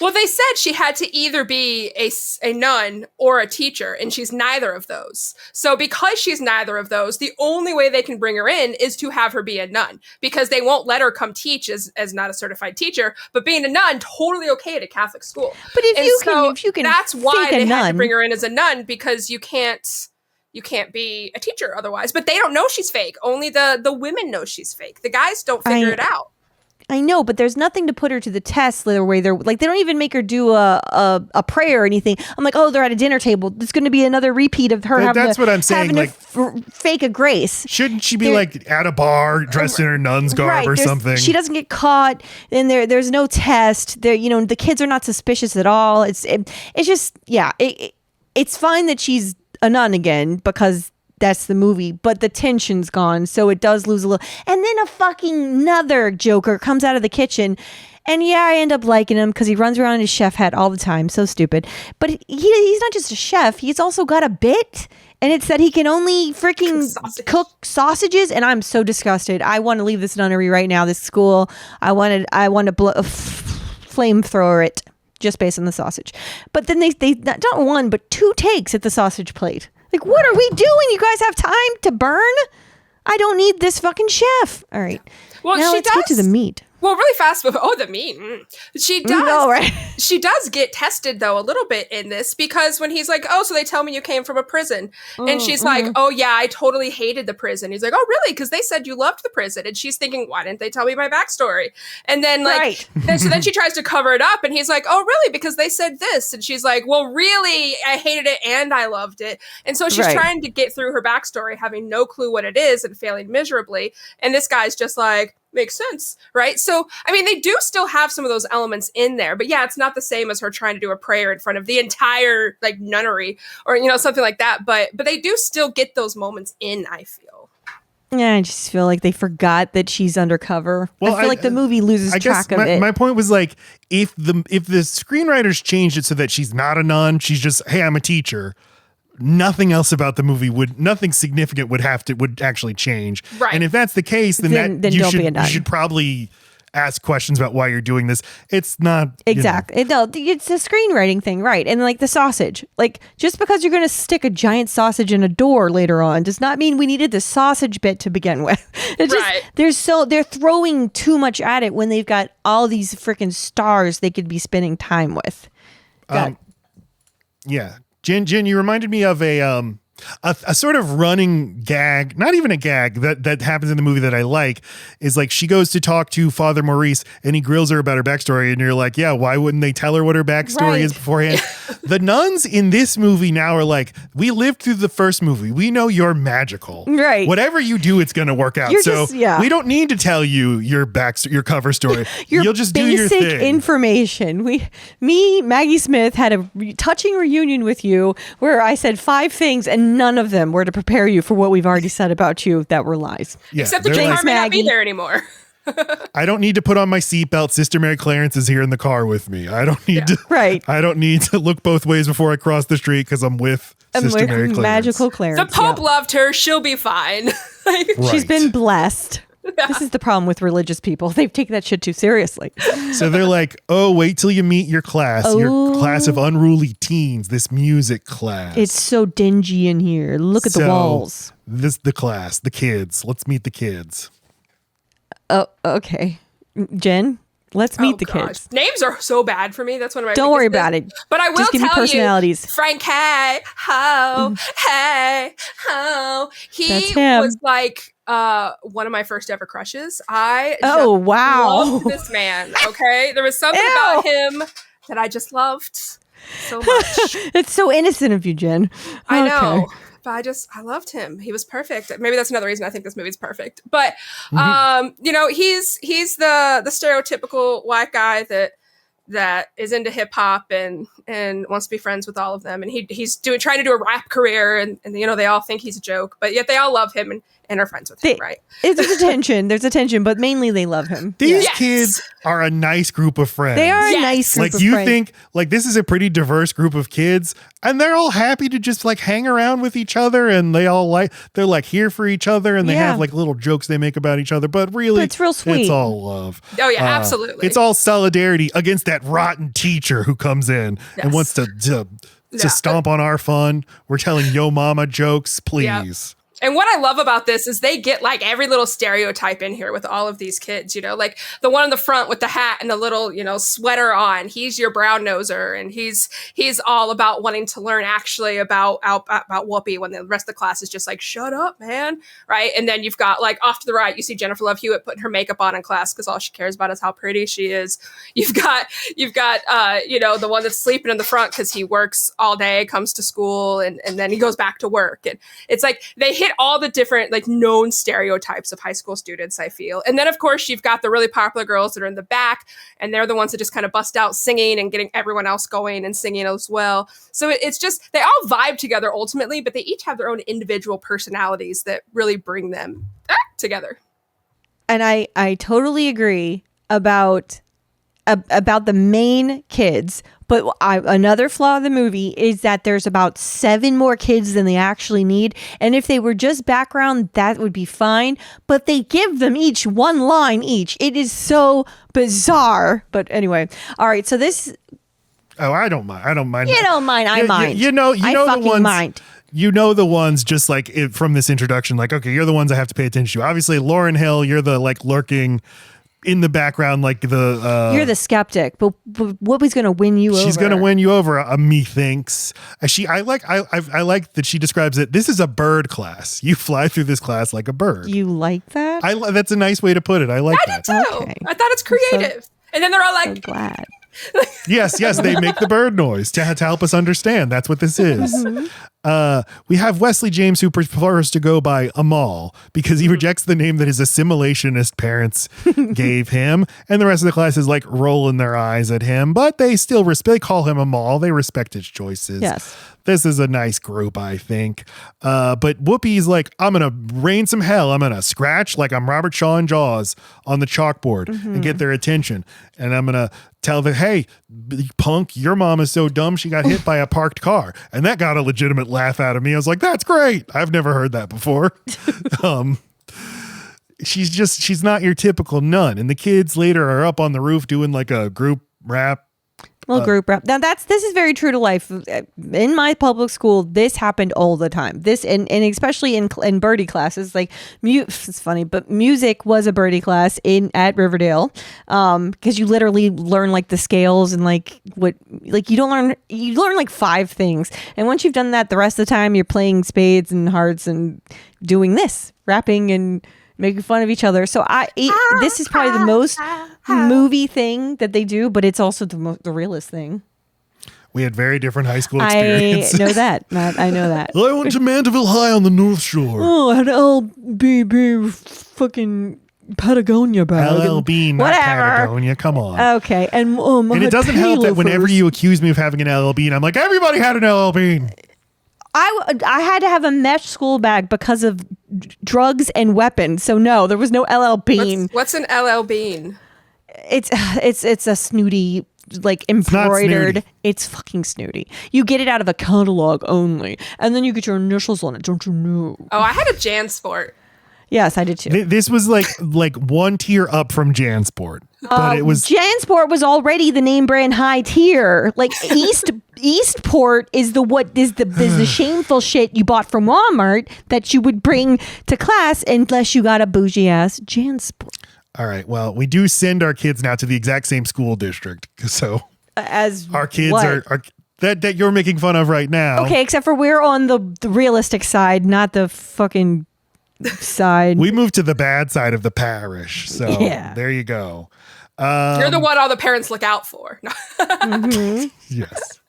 Well, they said she had to either be a nun or a teacher, and she's neither of those. So because she's neither of those, the only way they can bring her in is to have her be a nun, because they won't let her come teach as not a certified teacher, but being a nun, totally okay at a Catholic school. But if you can that's why they had to bring her in as a nun, because you can't be a teacher otherwise. But they don't know she's fake. Only the women know she's fake. The guys don't figure it out. I know, but there's nothing to put her to the test the way they're like, they don't even make her do a prayer or anything. I'm like, oh, they're at a dinner table. It's going to be another repeat of her having to fake a grace. Shouldn't she be like at a bar dressed in her nun's garb or something? She doesn't get caught, and there's no test. The kids are not suspicious at all. It's just, yeah, it's fine that she's a nun again because that's the movie, but the tension's gone, so it does lose a little. And then a fucking another Joker comes out of the kitchen, and yeah, I end up liking him because he runs around in his chef hat all the time, so stupid. But he's not just a chef; he's also got a bit, and it's that he can only freaking cook sausages, and I'm so disgusted. I want to leave this nunnery right now. This school, I want to flamethrower it just based on the sausage. But then they not one but 2 takes at the sausage plate. Like, what are we doing? You guys have time to burn? I don't need this fucking chef. All right. Well, now let's get to the meat. Well, really fast. The meat. She does. No, right. She does get tested, though, a little bit in this, because when he's like, oh, so they tell me you came from a prison. And she's like, oh, yeah, I totally hated the prison. He's like, oh, really? Because they said you loved the prison. And she's thinking, why didn't they tell me my backstory? And then, then she tries to cover it up. And he's like, oh, really? Because they said this. And she's like, well, really, I hated it and I loved it. And so she's trying to get through her backstory, having no clue what it is and failing miserably. And this guy's just like, makes sense, right? So, I mean, they do still have some of those elements in there, but yeah, it's not the same as her trying to do a prayer in front of the entire nunnery or something like that. But they do still get those moments in, I feel. Yeah, I just feel like they forgot that she's undercover. Well, I feel like the movie loses track of it. My point was like, if the screenwriters changed it so that she's not a nun, she's just, hey, I'm a teacher. Nothing else about the movie nothing significant would actually change. Right. And if that's the case, then don't be a nun. you should probably ask questions about why you're doing this. It's not exactly. No, it's a screenwriting thing, right? And like the sausage, like just because you're going to stick a giant sausage in a door later on does not mean we needed the sausage bit to begin with. It's just they're throwing too much at it when they've got all these freaking stars they could be spending time with. Yeah, Jen, you reminded me of a sort of running gag, not even a gag that happens in the movie that I like, is like she goes to talk to Father Maurice and he grills her about her backstory, and you're like, yeah, why wouldn't they tell her what her backstory is beforehand? The nuns in this movie now are like, we lived through the first movie. We know you're magical. Right. Whatever you do, it's going to work out. We don't need to tell you your cover story. You'll just do your thing. Basic information. Maggie Smith had a touching reunion with you where I said 5 things and none of them were to prepare you for what we've already said about you that were lies. Yeah, except that Jane may not be there anymore. I don't need to put on my seatbelt. Sister Mary Clarence is here in the car with me. I don't need to. Right. I don't need to look both ways before I cross the street because I'm with Sister Mary Clarence. Magical Clarence. The Pope loved her. She'll be fine. She's been blessed. Yeah. This is the problem with religious people. They've taken that shit too seriously. So they're like, oh, wait till you meet your class, your class of unruly teens, this music class. It's so dingy in here. Look at the walls. The class, the kids. Let's meet the kids. Oh, okay. Jen, let's meet the kids. Names are so bad for me. That's one of my Don't worry about it. But I will Just give me personalities. Frank, hey, ho, hey, ho. He was like one of my first ever crushes. I loved this man. Okay, there was something about him that I just loved so much. It's so innocent of you, Jen. I know. But I loved him. He was perfect. Maybe that's another reason I think this movie's perfect. But he's the stereotypical white guy that is into hip hop and wants to be friends with all of them. And he's trying to do a rap career, and they all think he's a joke, but yet they all love him and are friends with him, right? There's a tension, but mainly they love him. These kids are a nice group of friends. They are a nice group of friends. Like you think, like this is a pretty diverse group of kids, and they're all happy to just like hang around with each other, and they're like here for each other, and they have like little jokes they make about each other, but really it's real sweet. It's all love. Oh yeah, absolutely. It's all solidarity against that rotten teacher who comes in and wants to stomp on our fun. We're telling yo mama jokes, please. Yeah. And what I love about this is they get like every little stereotype in here with all of these kids, like the one in the front with the hat and the little, sweater on. He's your brown noser, and he's all about wanting to learn actually about Whoopi, when the rest of the class is just like, shut up, man. Right. And then you've got like off to the right, you see Jennifer Love Hewitt putting her makeup on in class because all she cares about is how pretty she is. You've got the one that's sleeping in the front because he works all day, comes to school, and then he goes back to work. And it's like they hit all the different like known stereotypes of high school students, I feel. And then of course you've got the really popular girls that are in the back, and they're the ones that just kind of bust out singing and getting everyone else going and singing as well. So it's just, they all vibe together ultimately, but they each have their own individual personalities that really bring them together. And I totally agree about the main kids. But another flaw of the movie is that there's about 7 more kids than they actually need. And if they were just background, that would be fine. But they give them each one line each. It is so bizarre. But anyway, all right. So this. Oh, I don't mind. You don't mind. I mind. You know fucking the ones. Mind. You know the ones just like from this introduction. Like, okay, you're the ones I have to pay attention to. Obviously, Lauryn Hill, you're the like lurking in the background, like you're the skeptic, but Whoopi's going to win you over. She's going to win you over. Methinks. I like that she describes it. This is a bird class. You fly through this class like a bird. You like that? That's a nice way to put it. I like that. I did too. Okay. I thought it's creative. And then they're all like, so glad. Yes, they make the bird noise to help us understand. That's what this is. We have Wesley James, who prefers to go by Amal because he rejects the name that his assimilationist parents gave him. And the rest of the class is like rolling their eyes at him, but they still they call him Amal. They respect his choices. Yes. This is a nice group, I think. But Whoopi's like, I'm going to rain some hell. I'm going to scratch like I'm Robert Shaw in Jaws on the chalkboard and get their attention. And I'm going to tell them, hey, punk, your mom is so dumb she got hit by a parked car. And that got a legitimate laugh out of me. I was like, that's great. I've never heard that before. She's not your typical nun. And the kids later are up on the roof doing like a group rap. Well, group rap. Now this is very true to life. In my public school, this happened all the time. This and especially in birdie classes, like it's funny, but music was a birdie class at Riverdale, because you literally learn like the scales and you learn like 5 things, and once you've done that, the rest of the time you're playing spades and hearts and doing this, rapping and making fun of each other. So this is probably the most movie thing that they do, but it's also the realest thing. We had very different high school experiences. I know that. I know that. I went to Mandeville High on the North Shore. Oh, I had LBB fucking Patagonia bag. LLB, not whatever. Patagonia. Come on. Okay. And it doesn't help that whenever you accuse me of having an LL Bean, I'm like, everybody had an LL Bean. I had to have a mesh school bag because of drugs and weapons. So no, there was no LL Bean. What's an LL Bean? It's a snooty, like embroidered. It's fucking snooty. You get it out of a catalog only, and then you get your initials on it. Don't you know? Oh, I had a JanSport. Yes, I did too. This was like one tier up from JanSport, but it was JanSport was already the name brand high tier. Like Eastport is the shameful shit you bought from Walmart that you would bring to class unless you got a bougie ass JanSport. All right. Well, we do send our kids now to the exact same school district, so as our kids what? are that you're making fun of right now. Okay, except for we're on the realistic side, not the fucking side. We moved to the bad side of the parish, so there you go. You're the one all the parents look out for. Yes.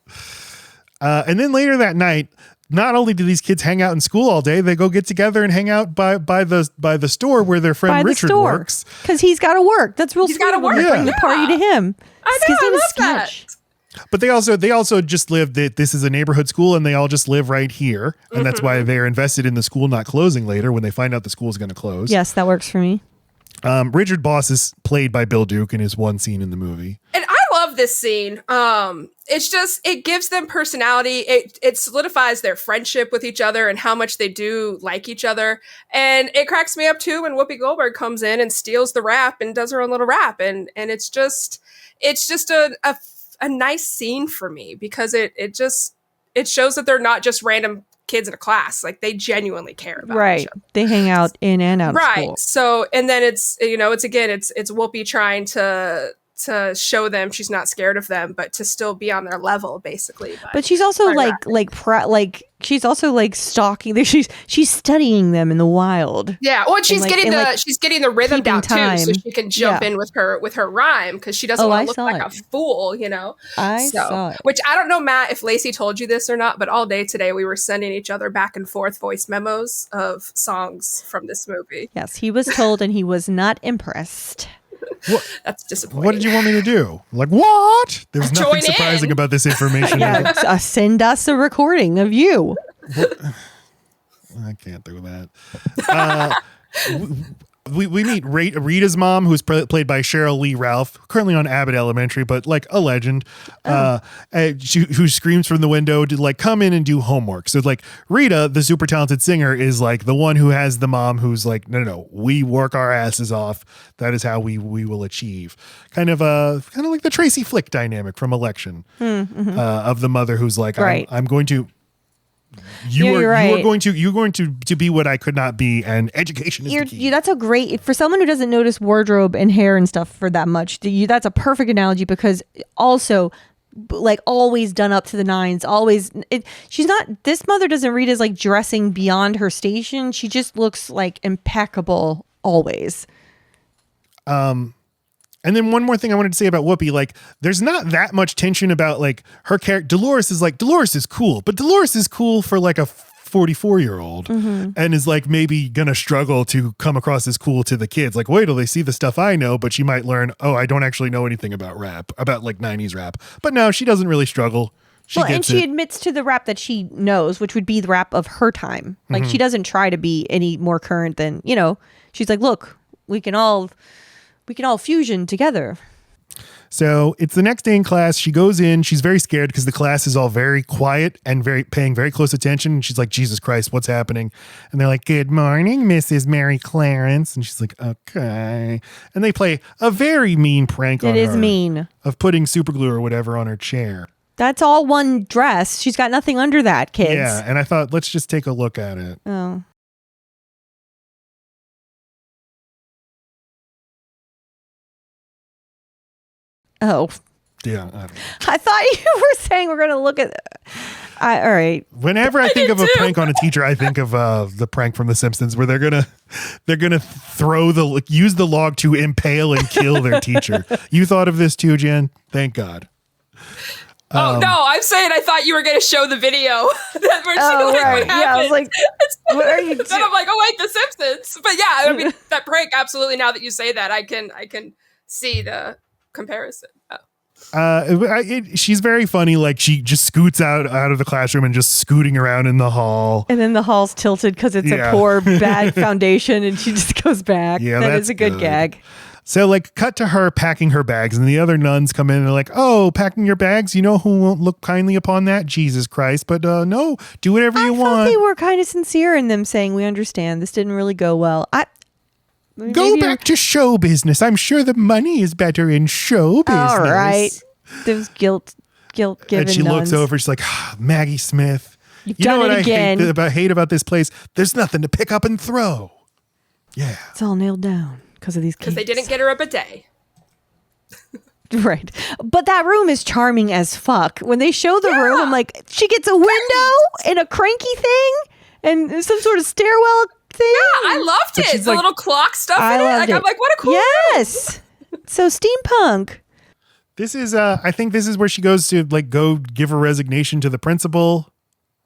And then later that night, not only do these kids hang out in school all day, they go get together and hang out by the store where their friend Richard works. Because he's got to work. That's real. He's got to work. Bring the party to him. I know. I love that. But they also just live. This is a neighborhood school, and they all just live right here, and that's why they're invested in the school not closing later when they find out the school is going to close. Yes, that works for me. Richard Boss is played by Bill Duke in his one scene in the movie. And I love this scene. It gives them personality. It solidifies their friendship with each other and how much they do like each other. And it cracks me up too when Whoopi Goldberg comes in and steals the rap and does her own little rap. And it's just a nice scene for me because it shows that they're not just random kids in a class. Like they genuinely care about each other. They hang out in and out of school. So and then it's Whoopi trying to show them she's not scared of them, but to still be on their level, basically. But she's also she's also like stalking. She's studying them in the wild. Yeah, well, she's getting the rhythm down too, so she can jump in with her rhyme because she doesn't want to look like a fool, you know. I saw it. Which I don't know, Matt, if Lacey told you this or not, but all day today we were sending each other back and forth voice memos of songs from this movie. Yes, he was told, and he was not impressed. That's disappointing. What did you want me to do? Like what? There's nothing surprising about this information. Send us a recording of you. I can't do that. We meet Rita's mom, who's played by Cheryl Lee Ralph, currently on Abbott Elementary, but like a legend, who screams from the window to like come in and do homework. So like Rita, the super talented singer, is like the one who has the mom who's like, no, we work our asses off. That is how we will achieve. Kind of like the Tracy Flick dynamic from Election, of the mother who's like, I'm going to. You're going to be what I could not be, and education is the key. That's a great for someone who doesn't notice wardrobe and hair and stuff for that much. That's a perfect analogy because also, like always done up to the nines. Always, she's not. This mother doesn't read as like dressing beyond her station. She just looks like impeccable always. And then one more thing I wanted to say about Whoopi, like there's not that much tension about like her character. Dolores is cool, but Dolores is cool for like a 44-year-old and is like maybe gonna struggle to come across as cool to the kids. Like, wait till they see the stuff I know, but she might learn, oh, I don't actually know anything about rap, about like 90s rap. But no, she doesn't really struggle. And she admits to the rap that she knows, which would be the rap of her time. Like she doesn't try to be any more current than, she's like, look, we can all fusion together. So it's the next day in class. She goes in. She's very scared because the class is all very quiet and paying very close attention. And she's like, Jesus Christ, what's happening? And they're like, good morning, Mrs. Mary Clarence. And she's like, okay. And they play a very mean prank on her. It is mean. Of putting super glue or whatever on her chair. That's all one dress. She's got nothing under that, kids. Yeah. And I thought, let's just take a look at it. Oh. Oh. Yeah. I thought you were saying we're going to look at... all right. Whenever I think of a prank on a teacher, I think of the prank from The Simpsons where they're gonna use the log to impale and kill their teacher. You thought of this too, Jen? Thank God. Oh no! I'm saying I thought you were going to show the video. That where right. Yeah, I was like, what are you doing? Then I'm like, oh wait, The Simpsons. But yeah, I mean that prank. Absolutely. Now that you say that, I can see the comparison. She's very funny. Like she just scoots out of the classroom and just scooting around in the hall. And then the hall's tilted because it's a poor, bad foundation, and she just goes back. Yeah, that is a good gag. So like cut to her packing her bags, and the other nuns come in and they're like, oh, packing your bags? You know who won't look kindly upon that? Jesus Christ. But no, do whatever you want. I thought they were kind of sincere in them saying, we understand. This didn't really go well. Go back to show business. I'm sure the money is better in show business. All right. Those guilt given And she nuns. looks over. She's like, Maggie Smith. You've you know done what it again. I hate about this place? There's nothing to pick up and throw. Yeah. It's all nailed down because of these kids. Because they didn't get her a bidet. Right. But that room is charming as fuck. When they show the room, I'm like, she gets a window and a cranky thing and some sort of stairwell thing. Yeah, I loved it. The little clock stuff in it. Like, I'm like, what a cool Yes. So steampunk. This is I think this is where she goes to like go give her resignation to the principal,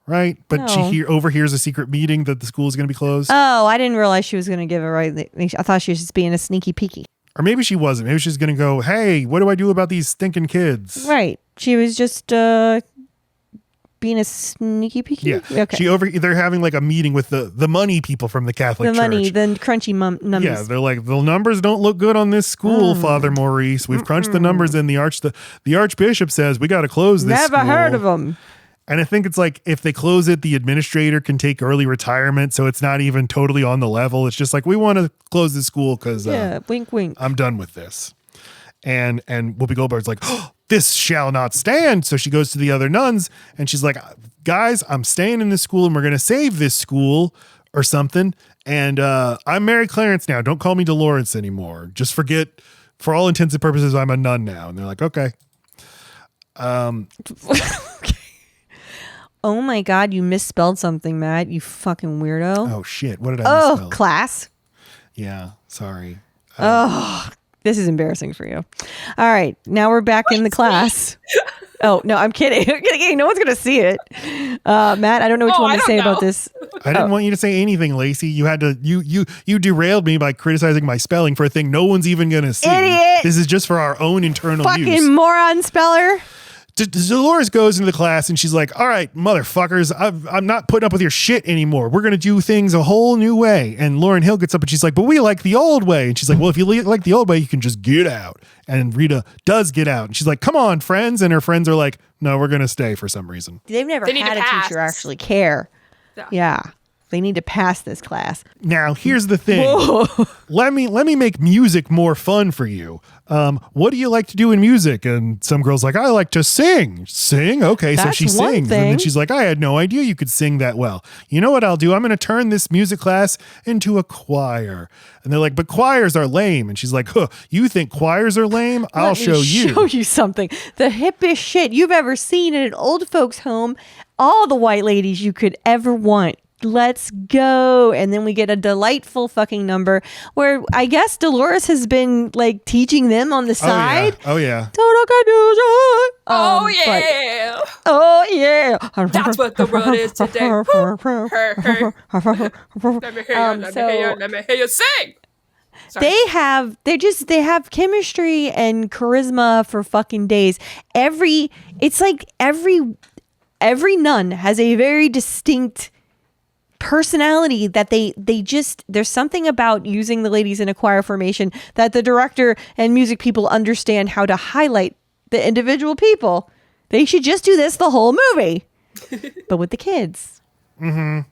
right? But she overhears a secret meeting that the school is going to be closed. Oh, I didn't realize she was going to give her I thought she was just being a sneaky peeky. Or maybe she wasn't. Maybe she's going to go, hey, what do I do about these stinking kids? Right. She was just being a sneaky peeky. Yeah. Okay. They're having like a meeting with the money people from the Catholic Church. The crunchy numbers. Yeah, they're like, the numbers don't look good on this school, Father Maurice. We've crunched the numbers, and the Archbishop says we got to close this Never school. heard of them. And I think it's like if they close it, the administrator can take early retirement, so it's not even totally on the level. It's just like, we want to close the school because wink, wink. I'm done with this. And Whoopi Goldberg's like, oh, this shall not stand. So she goes to the other nuns and she's like, guys, I'm staying in this school and we're going to save this school or something. And I'm Mary Clarence now. Don't call me Dolores anymore. Just forget, for all intents and purposes, I'm a nun now. And they're like, okay. Oh my God, you misspelled something, Matt. You fucking weirdo. Oh shit. What did I misspell? Class. Yeah. Sorry. This is embarrassing for you. All right. Now we're back in the class. Oh, no, I'm kidding. I'm kidding. No one's going to see it. Matt, I don't know what you want me to say about this. I didn't want you to say anything, Lacey. You had to, you derailed me by criticizing my spelling for a thing no one's even going to see. Idiot. This is just for our own internal use. Fucking moron speller. Dolores goes into the class and she's like, all right, motherfuckers, I'm not putting up with your shit anymore. We're going to do things a whole new way. And Lauryn Hill gets up and she's like, but we like the old way. And she's like, well, if you like the old way, you can just get out. And Rita does get out. And she's like, come on, friends. And her friends are like, no, we're going to stay for some reason. They've never had a teacher actually care. Yeah. They need to pass this class. Now, here's the thing. Let me make music more fun for you. What do you like to do in music? And some girl's like, I like to sing. Sing? Okay, so she sings. And then she's like, I had no idea you could sing that well. You know what I'll do? I'm going to turn this music class into a choir. And they're like, but choirs are lame. And she's like, huh, you think choirs are lame? I'll show you. Show you something. The hippest shit you've ever seen in an old folks home. All the white ladies you could ever want let's go. And then we get a delightful fucking number where I guess Dolores has been like teaching them on the side. Oh yeah. Oh yeah. Oh yeah. That's what the world is today. Let me hear you sing. Sorry. They have chemistry and charisma for fucking days. Every nun has a very distinct personality that there's something about using the ladies in a choir formation that the director and music people understand how to highlight the individual people. They should just do this the whole movie, but with the kids. Mm-hmm.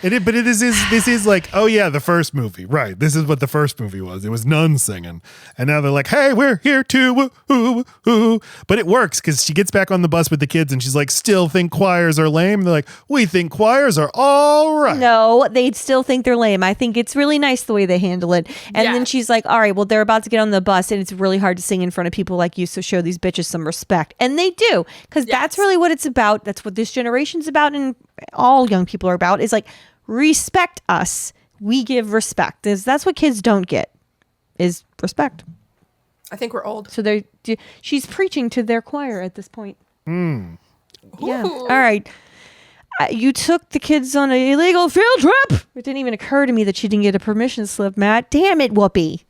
This is like, oh yeah, the first movie, right? This is what the first movie was. It was nuns singing, and now they're like, hey, we're here too, woo, woo, woo. But it works because she gets back on the bus with the kids, and she's like, still think choirs are lame. And they're like, we think choirs are all right. No, they still think they're lame. I think it's really nice the way they handle it. And then she's like, all right, well, they're about to get on the bus, and it's really hard to sing in front of people like you, so show these bitches some respect. And they do, because that's really what it's about. That's what this generation's about, and all young people are about, is like, respect us. We give respect. That's what kids don't get, is respect. I think we're old. So she's preaching to their choir at this point. Yeah. Ooh. All right. You took the kids on an illegal field trip. It didn't even occur to me that she didn't get a permission slip, Matt. Damn it, Whoopi.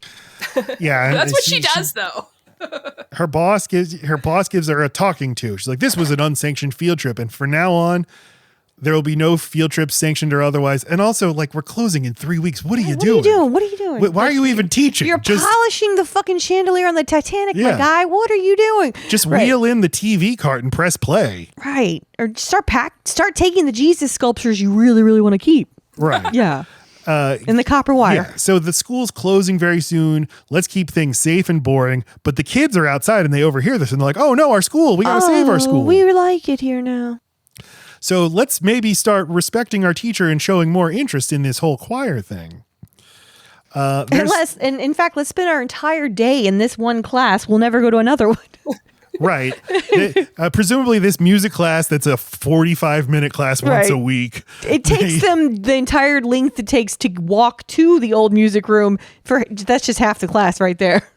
Yeah. That's what she does, though. Her boss gives her a talking to. She's like, this was an unsanctioned field trip, and from now on, there will be no field trips sanctioned or otherwise. And also, like, we're closing in 3 weeks. What are you doing? What are you doing? Why are you even teaching? You're polishing the fucking chandelier on the Titanic, my guy. What are you doing? Just reel in the TV cart and press play. Right. Or start taking the Jesus sculptures you really, really want to keep. Right. Yeah. In the copper wire. Yeah. So the school's closing very soon. Let's keep things safe and boring. But the kids are outside and they overhear this and they're like, oh no, our school. We got to save our school. We like it here now. So let's maybe start respecting our teacher and showing more interest in this whole choir thing. And in fact, let's spend our entire day in this one class. We'll never go to another one. Right. Presumably this music class that's a 45-minute class once a week. It takes them the entire length it takes to walk to the old music room. That's just half the class right there.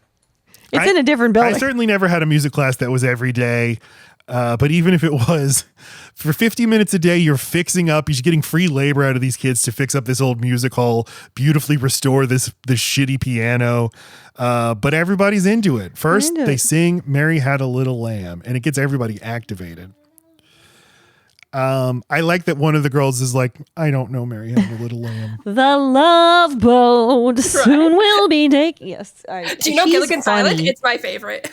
It's in a different building. I certainly never had a music class that was every day. But even if it was, for 50 minutes a day, you're fixing up. You're getting free labor out of these kids to fix up this old music hall, beautifully restore this shitty piano. But everybody's into it. First, they sing Mary Had a Little Lamb, and it gets everybody activated. I like that one of the girls is like, I don't know Mary Had a Little Lamb. The love boat soon will be taken. Yes. Do you know Gilligan's Island? It's my favorite.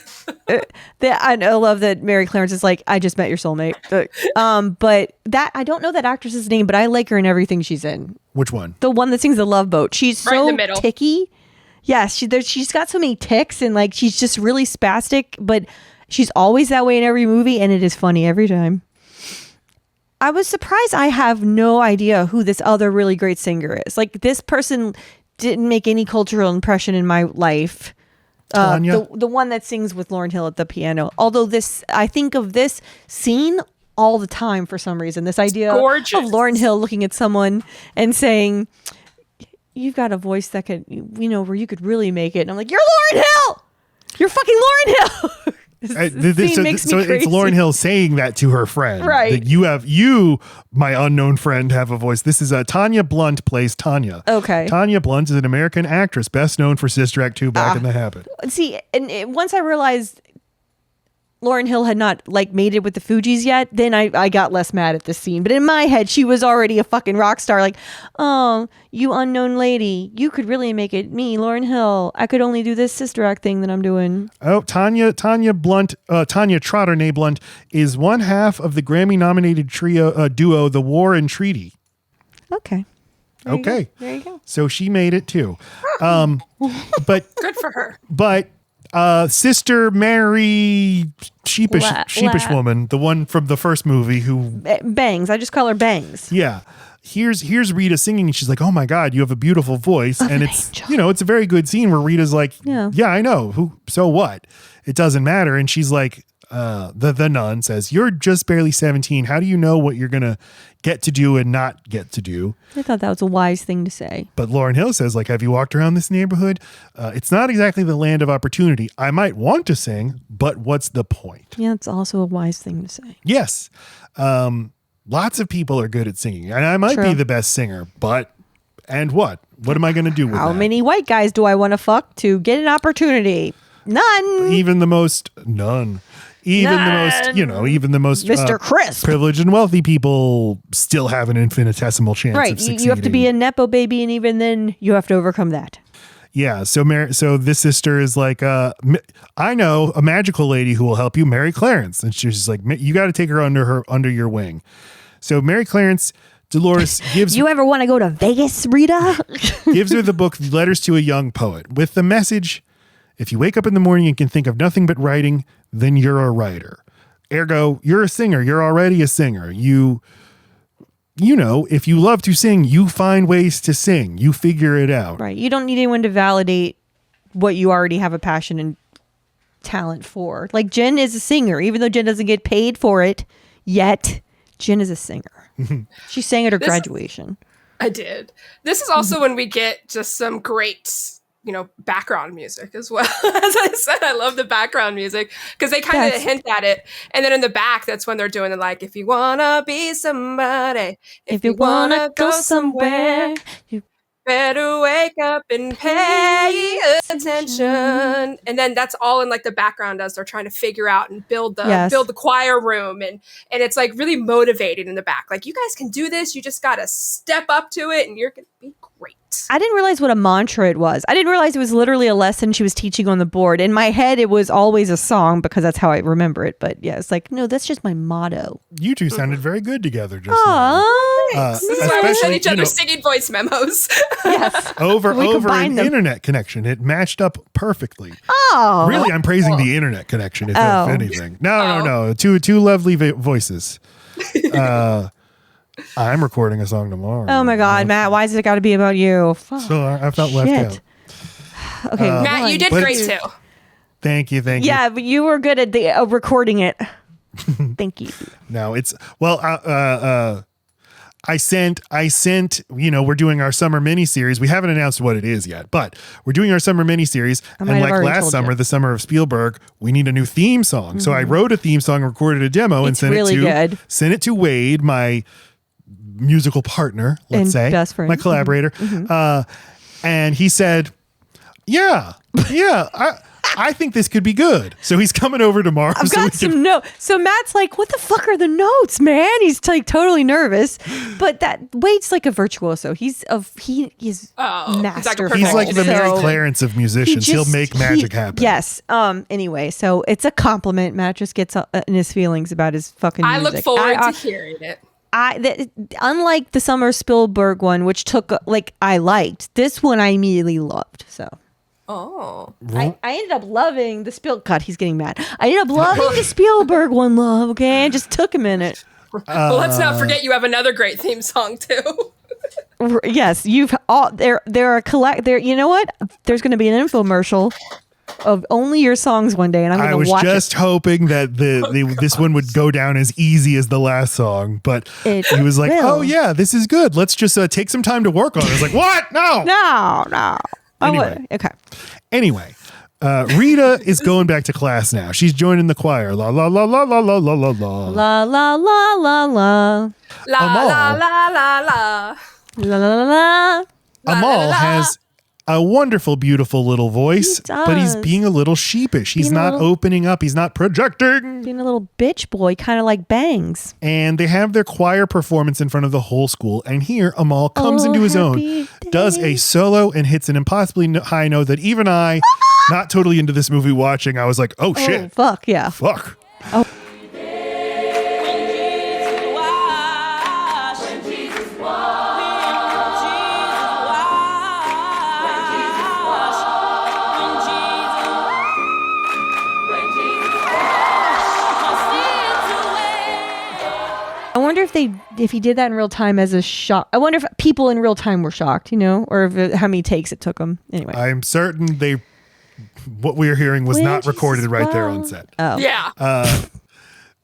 I love that Mary Clarence is like, I just met your soulmate. But that I don't know that actress's name, but I like her in everything she's in. Which one? The one that sings The Love Boat. She's right so in the middle. ticky. Yes, she's got so many ticks and like she's just really spastic, but she's always that way in every movie, and it is funny every time. I was surprised. I have no idea who this other really great singer is. Like, this person didn't make any cultural impression in my life. The one that sings with Lauryn Hill at the piano. Although I think of this scene all the time for some reason. This idea of Lauryn Hill looking at someone and saying, you've got a voice that could, where you could really make it. And I'm like, you're Lauryn Hill! You're fucking Lauryn Hill! Makes me crazy. It's Lauryn Hill saying that to her friend. Right. That you, my unknown friend, have a voice. This is Tanya Blunt plays Tanya. Okay. Tanya Blunt is an American actress, best known for Sister Act 2 Back in the Habit. See, and once I realized Lauryn Hill had not made it with the Fugees yet, then I got less mad at this scene. But in my head, she was already a fucking rock star. Like, oh, you unknown lady, you could really make it. Me, Lauryn Hill, I could only do this Sister Act thing that I'm doing. Oh, Tanya Blunt, Tanya Trotter Blunt is one half of the Grammy-nominated duo The War and Treaty. Okay. There you go. So she made it too. But good for her. But Sister Mary sheepish woman, the one from the first movie who Bangs. I just call her Bangs. Yeah. Here's Rita singing and she's like, oh my God, you have a beautiful voice. And it's it's a very good scene where Rita's like, yeah I know. So what? It doesn't matter. And she's like, the nun says, "You're just barely 17. How do you know what you're going to get to do and not get to do?" I thought that was a wise thing to say. But Lauryn Hill says, like, "Have you walked around this neighborhood? It's not exactly the land of opportunity. I might want to sing, but what's the point?" Yeah, it's also a wise thing to say. Yes. Lots of people are good at singing, and I might be True. the best singer, but and what? What am I going to do with How that? many white guys do I want to fuck to get an opportunity? None. Even the most none. Even the most, even the most Mr. Crisp. privileged and wealthy people still have an infinitesimal chance Right. of succeeding. You have to be a Nepo baby, and even then you have to overcome that. Yeah. So this sister is like, I know a magical lady who will help you, Mary Clarence. And she's like, you got to take her under your wing. So Mary Clarence, Dolores gives You ever want to go to Vegas, Rita? gives her the book Letters to a Young Poet with the message: if you wake up in the morning and can think of nothing but writing, then you're a writer. Ergo, you're a singer. You're already a singer. You know, if you love to sing, you find ways to sing. You figure it out. Right. You don't need anyone to validate what you already have a passion and talent for. Like Jen is a singer, even though Jen doesn't get paid for it yet. Jen is a singer. She sang at her graduation. I did. This is also when we get just some great, background music as well. As I said, I love the background music because they kind of hint at it. And then in the back, that's when they're doing it like, if you want to be somebody, if you want to go somewhere, you better wake up and pay attention. And then that's all in like the background as they're trying to figure out and build the choir room. And it's like really motivating in the back. Like, you guys can do this. You just got to step up to it and you're going to be great. I didn't realize what a mantra it was. I didn't realize it was literally a lesson she was teaching on the board. In my head, it was always a song because that's how I remember it. But yeah, it's like, no, that's just my motto. You two sounded very good together just now. Aww. This is why we send each other singing voice memos. Yes. Over combine an them. internet connection. It matched up perfectly. Oh. Really, I'm praising the internet connection, if anything. No. Two lovely voices. I'm recording a song tomorrow. Oh my God, Matt, why has it got to be about you? Fuck. So I felt left out. Okay, Matt, you did great too. Thank you. Yeah, but you were good at the recording it. Thank you. No, it's I sent, we're doing our summer mini series. We haven't announced what it is yet, but we're doing our summer mini series. And like last summer, the summer of Spielberg, we need a new theme song. Mm-hmm. So I wrote a theme song, recorded a demo, and sent it to Wade, my musical partner, let's say, best friend, my collaborator. And he said, yeah, I think this could be good. So he's coming over tomorrow. I've got some notes. So Matt's like, what the fuck are the notes, man? He's like totally nervous. But that Wade's like a virtuoso. He's masterful. He's like the Mary Clarence of musicians. He'll make magic happen. Yes. Anyway, so it's a compliment. Matt just gets in his feelings about his fucking music. I look forward to hearing it. Unlike the Summer Spielberg one, which I liked, this one I immediately loved. So. Oh, I ended up loving the God, he's getting mad. I ended up loving the Spielberg one, love. Okay, it just took a minute. Well, let's not forget you have another great theme song too. Yes, you've all there are there. You know what? There's going to be an infomercial of only your songs one day, and I'm going to watch it. I was just hoping that this one would go down as easy as the last song, but he was like, "Oh yeah, this is good. Let's just take some time to work on it." I was like, "What? No." Anyway, Rita is going back to class now. She's joining the choir. La la la la la la la la la. La la la la la. La la la la la. La la la. Amal has a wonderful, beautiful little voice, but he's being a little sheepish. He's not opening up. He's not projecting. Being a little bitch boy, kind of like Bangs. And they have their choir performance in front of the whole school. And here, Amal comes into his own, does a solo, and hits an impossibly high note that even I, not totally into this movie watching, I was like, oh shit. Oh, fuck, yeah. Fuck. Oh. I wonder if he did that in real time as a shock. I wonder if people in real time were shocked, or how many takes it took them. Anyway, I'm certain they what we are hearing was When not recorded Jesus right there on walked- set. Oh, Yeah.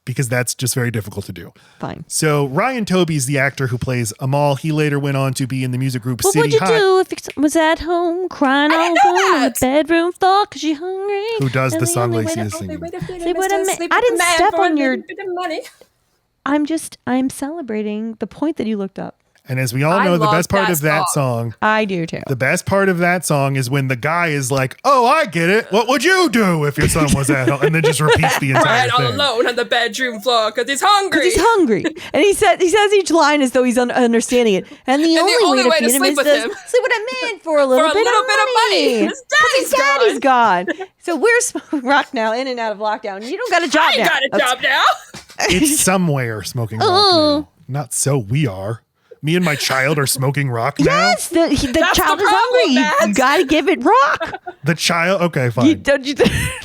Because that's just very difficult to do. fine. So Ryan Toby's the actor who plays Amal. He later went on to be in the music group What City would you High. do if you was at home crying all didn't know alone on the that. bedroom floor because you're hungry? Who does And the song only Lacey way is to- singing? See what I mean? I didn't step on your- I'm celebrating the point that you looked up. And as we all I know, the love best part that of that song, I do too. the best part of that song is when the guy is like, "Oh, I get it. What would you do if your son was at home?" And then just repeats the entire Right, all thing. alone on the bedroom floor because he's hungry. He's hungry, and he says each line as though he's understanding it. And the only way to feed him is sleep with to him. sleep with a man for a little For a bit little of bit of money. money. His 'Cause daddy's gone. So we're smoking rock now, in and out of lockdown. You don't got a job I now. got a job now. It's somewhere smoking rock now. Not so we are. Me and my child are smoking rock now. Yes, the That's child the is hungry. problem, You got to give it rock. The child. Okay, fine. Don't you?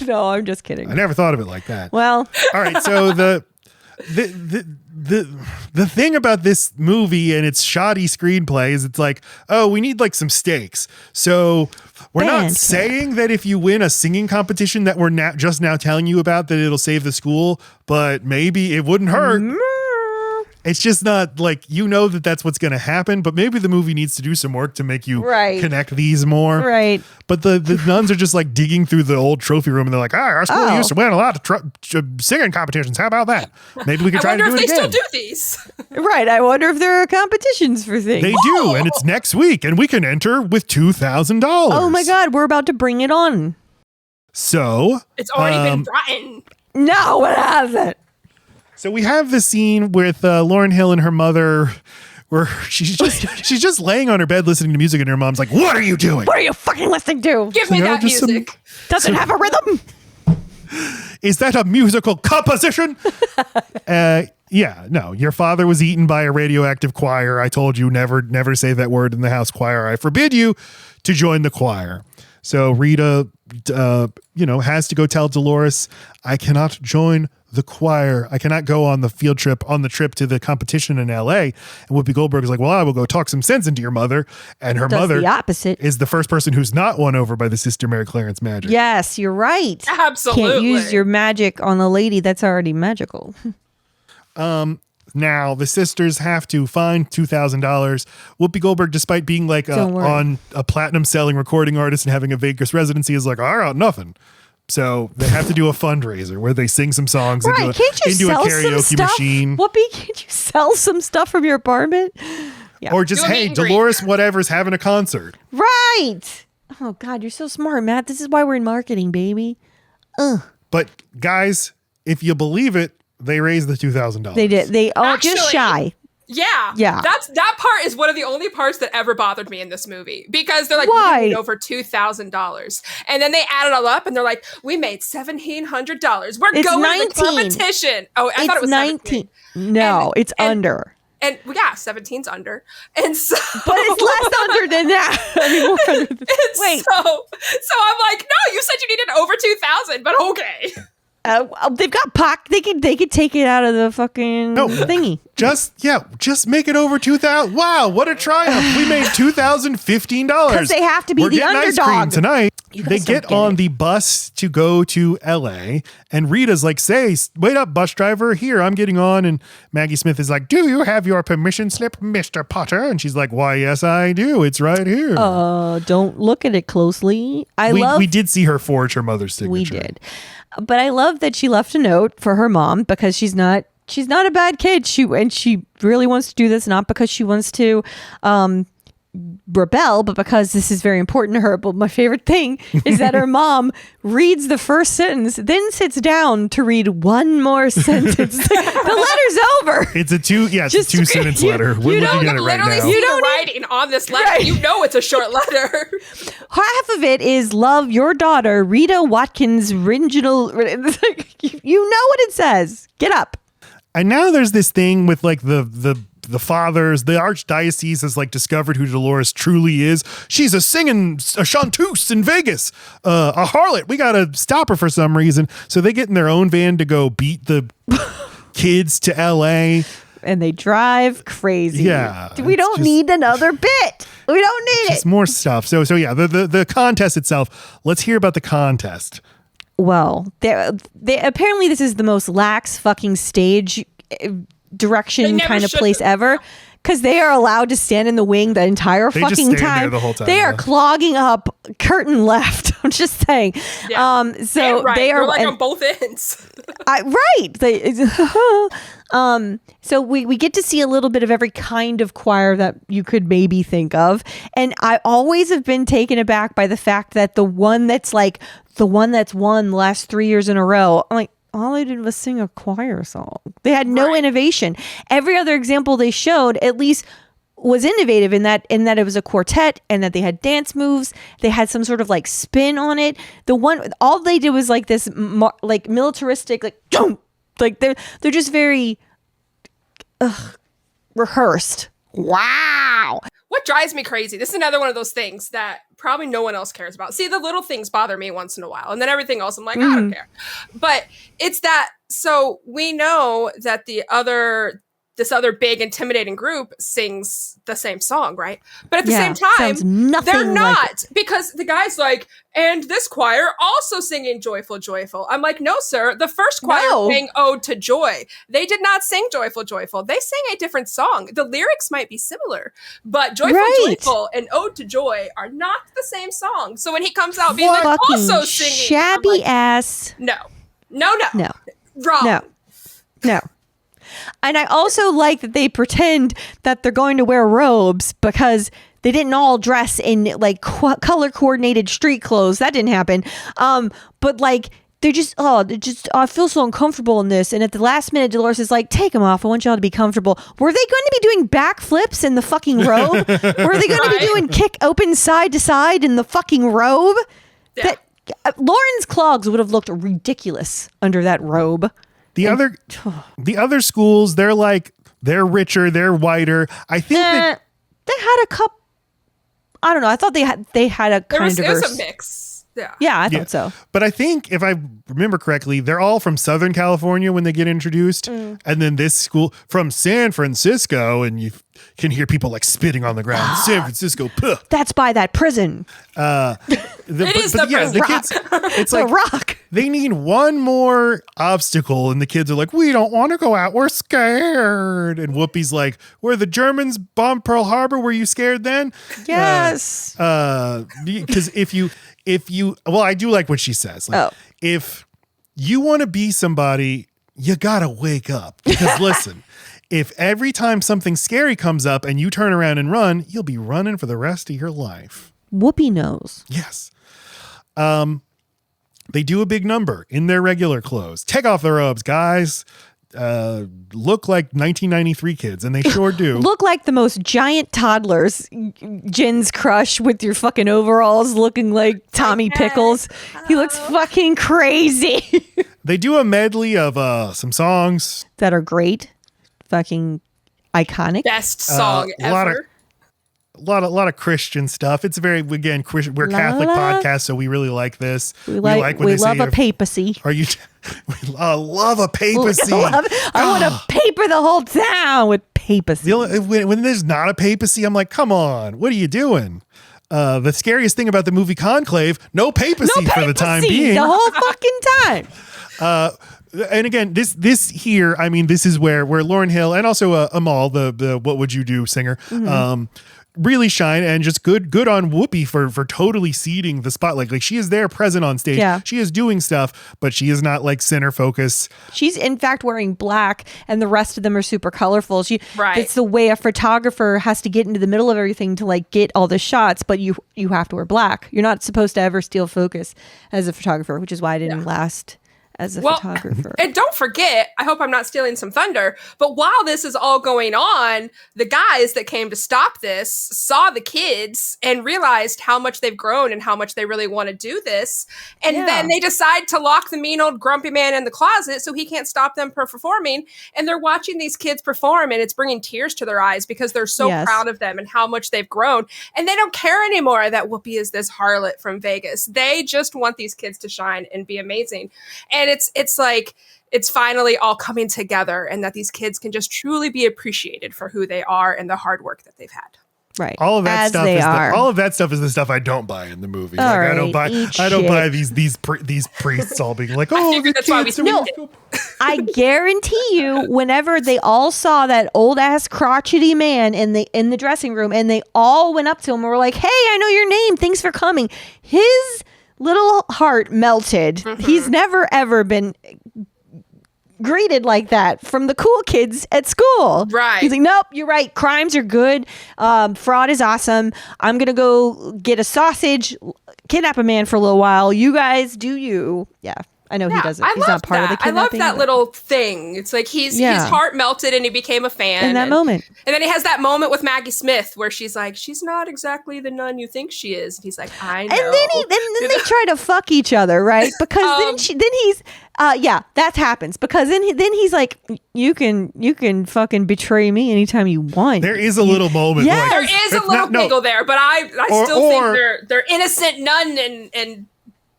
No, I'm just kidding. I never thought of it like that. Well, All right, so the thing about this movie and its shoddy screenplay is it's like, oh, we need like some stakes. So we're not Band saying that if you win a singing competition that we're just now telling you about that it'll save the school, but maybe it wouldn't hurt. It's just not like, you know, that that's what's going to happen, but maybe the movie needs to do some work to make you Right. connect these more. right. But the nuns are just like digging through the old trophy room and they're like, our school Oh. used to win a lot of singing competitions. How about that? Maybe we could I try to wonder do if it they again. still do these. Right. I wonder if there are competitions for things. They do, and it's next week, and we can enter with $2,000. Oh my God, we're about to bring it on. So, It's already been rotten. No, it hasn't. so we have the scene with Lauryn Hill and her mother, where she's just laying on her bed listening to music, and her mom's like, "What are you doing? What are you fucking listening to? Give me You know, that just some- music. Doesn't have a rhythm. Is that a musical composition?" Yeah, no. Your father was eaten by a radioactive choir. I told you never say that word in the house choir. I forbid you to join the choir. So Rita, has to go tell Dolores, I cannot join the choir. I cannot go on the trip to the competition in LA. And Whoopi Goldberg is like, well, I will go talk some sense into your mother. And her Does mother the opposite. is the first person who's not won over by the Sister Mary Clarence magic. Yes, you're right. Absolutely. Can't use your magic on a lady that's already magical. Now the sisters have to find $2,000. Whoopi Goldberg, despite being like Don't worry. on a platinum selling recording artist and having a Vegas residency, is like, I got nothing. So they have to do a fundraiser where they sing some songs Right. Can't you into a sell some karaoke stuff? machine. Whoopi, can't you sell some stuff from your apartment? Yeah. Or just, Do a meet hey, and greet. Dolores whatever's having a concert. Right. Oh, God, you're so smart, Matt. This is why we're in marketing, baby. But guys, if you believe it, they raised the $2,000. They did. They all just Actually- shy. Yeah. Yeah. That part is one of the only parts that ever bothered me in this movie because they're like, Why? we made over $2,000. And then they add it all up and they're like, we made $1,700. We're It's going 19. to the competition. Oh, I thought it was 19. 17. No, it's and- under. And yeah, 17's under. And so But it's less under than that. I mean, more under than- Wait. So I'm like, no, you said you needed over 2,000, but okay. They've got they could take it out of the fucking thingy. Just make it over 2,000. Wow, what a triumph. We made $2,015. 'Cause they have to be We're the getting ice cream underdog. tonight. You They guys don't get get on it. the bus to go to LA, and Rita's like, wait up, bus driver. Here, I'm getting on. And Maggie Smith is like, do you have your permission slip, Mr. Potter? And she's like, why, yes, I do. It's right here. Don't look at it closely. We did see her forge her mother's signature. We did. But I love that she left a note for her mom because she's not a bad kid. She really wants to do this not because she wants to rebel, but because this is very important to her. But my favorite thing is that her mom reads the first sentence, then sits down to read one more sentence. The letter's over. It's a two-sentence letter. We're you looking don't at it right Literally now. see You the don't writing on this letter. Right. You know it's a short letter. Half of it is love your daughter, Rita Watkins original. You know what it says. Get up. And now there's this thing with like the fathers, the archdiocese has like discovered who Dolores truly is. She's a chanteuse in Vegas, a harlot. We got to stop her for some reason. So they get in their own van to go beat the kids to LA. And they drive crazy. Yeah, We it's don't just- need another bit. We don't need it. Just more stuff. So yeah, the contest itself. Let's hear about the contest. Well, they apparently this is the most lax fucking stage direction kind of place ever. Because they are allowed to stand in the wing the entire They fucking just stand time. there the whole time. They are clogging up curtain left. I'm just saying. Yeah. So right. they are They're like on both ends. right. So we get to see a little bit of every kind of choir that you could maybe think of. And I always have been taken aback by the fact that the one that's won the last 3 years in a row, I'm like, all they did was sing a choir song. They had no innovation. Every other example they showed at least was innovative in that it was a quartet and that they had dance moves. They had some sort of like spin on it. All they did was like this like militaristic like they're just very rehearsed. Wow. What drives me crazy, this is another one of those things that probably no one else cares about. See, the little things bother me once in a while, and then everything else I'm like, I don't care. But it's that, so we know that this other big intimidating group sings the same song, right? But at the same time, they're not, because the guy's like, and this choir also singing Joyful, Joyful. I'm like, no, sir. The first choir sang Ode to Joy. They did not sing Joyful, Joyful. They sang a different song. The lyrics might be similar, but Joyful, Joyful and Ode to Joy are not the same song. So when he comes out being like, also singing, shabby like, ass. No. Wrong. No. And I also like that they pretend that they're going to wear robes because they didn't all dress in like color coordinated street clothes. That didn't happen. But like I feel so uncomfortable in this. And at the last minute, Dolores is like, take them off. I want y'all to be comfortable. Were they going to be doing backflips in the fucking robe? Were they going to be doing kick open side to side in the fucking robe? Yeah. Lauren's clogs would have looked ridiculous under that robe. The other schools, they're richer, they're whiter. I think that they had a couple. I don't know. I thought they had a kind of diverse. It was a mix. Yeah, I thought so. But I think if I remember correctly, they're all from Southern California when they get introduced. And then this school from San Francisco, and you can hear people like spitting on the ground. San Francisco. Puh. That's by that prison. It is the prison. The kids, it's the like rock. They need one more obstacle, and the kids are like, we don't want to go out. We're scared. And Whoopi's like, where the Germans bombed Pearl Harbor, were you scared then? Yes. Because well, I do like what she says. Like, if you want to be somebody, you got to wake up. Because listen, if every time something scary comes up and you turn around and run, you'll be running for the rest of your life. Whoopi knows. Yes. They do a big number in their regular clothes. Take off the robes, guys. Look like 1993 kids, and they sure do. Look like the most giant toddlers. Jen's crush with your fucking overalls looking like Tommy Pickles. He looks fucking crazy. They do a medley of some songs that are great. Fucking iconic. Best song ever. A lot of Christian stuff. It's very, again, Christian. We're a Catholic podcast, so we really like this. We love a papacy. Are you? We love a papacy. I want to paper the whole town with papacy. When there's not a papacy, I'm like, come on, what are you doing? The scariest thing about the movie Conclave, no papacy for the time being. The whole fucking time. And again, this here, I mean, this is where Lauryn Hill and also Amal, the What Would You Do singer, really shine, and just good on Whoopi for totally seeding the spotlight. Like, she is there present on stage. Yeah. She is doing stuff, but she is not like center focus. She's in fact wearing black, and the rest of them are super colorful. Right. It's the way a photographer has to get into the middle of everything to like get all the shots, but you have to wear black. You're not supposed to ever steal focus as a photographer, which is why I didn't last as a photographer. And don't forget, I hope I'm not stealing some thunder, but while this is all going on, the guys that came to stop this saw the kids and realized how much they've grown and how much they really want to do this. And then they decide to lock the mean old grumpy man in the closet so he can't stop them from performing. And they're watching these kids perform, and it's bringing tears to their eyes because they're so proud of them and how much they've grown. And they don't care anymore that Whoopi is this harlot from Vegas. They just want these kids to shine and be amazing. And it's like it's finally all coming together, and that these kids can just truly be appreciated for who they are and the hard work that they've had. Right. All of that As stuff they is are. all of that stuff is the stuff I don't buy in the movie. All I don't right, buy these priests all being like, oh, figured the that's why we kids. skipped No. I guarantee you, whenever they all saw that old ass crotchety man in the dressing room, and they all went up to him and were like, "Hey, I know your name. Thanks for coming." His little heart melted. He's never ever been greeted like that from the cool kids at school. Right. He's like, "Nope, you're right. Crimes are good. Fraud is awesome. I'm gonna go get a sausage, kidnap a man for a little while. You guys do you." Yeah. I know he doesn't. He's not part of the I love kidnapping. that but- little thing. It's like his heart melted and he became a fan. in that moment. And then he has that moment with Maggie Smith where she's like, she's not exactly the nun you think she is. And he's like, I know. And then they try to fuck each other, right? Because then he's that happens. Because then he's like, you can fucking betray me anytime you want. There is a little moment. Yes. Like, there is a little giggle there, but I still think they're innocent nun and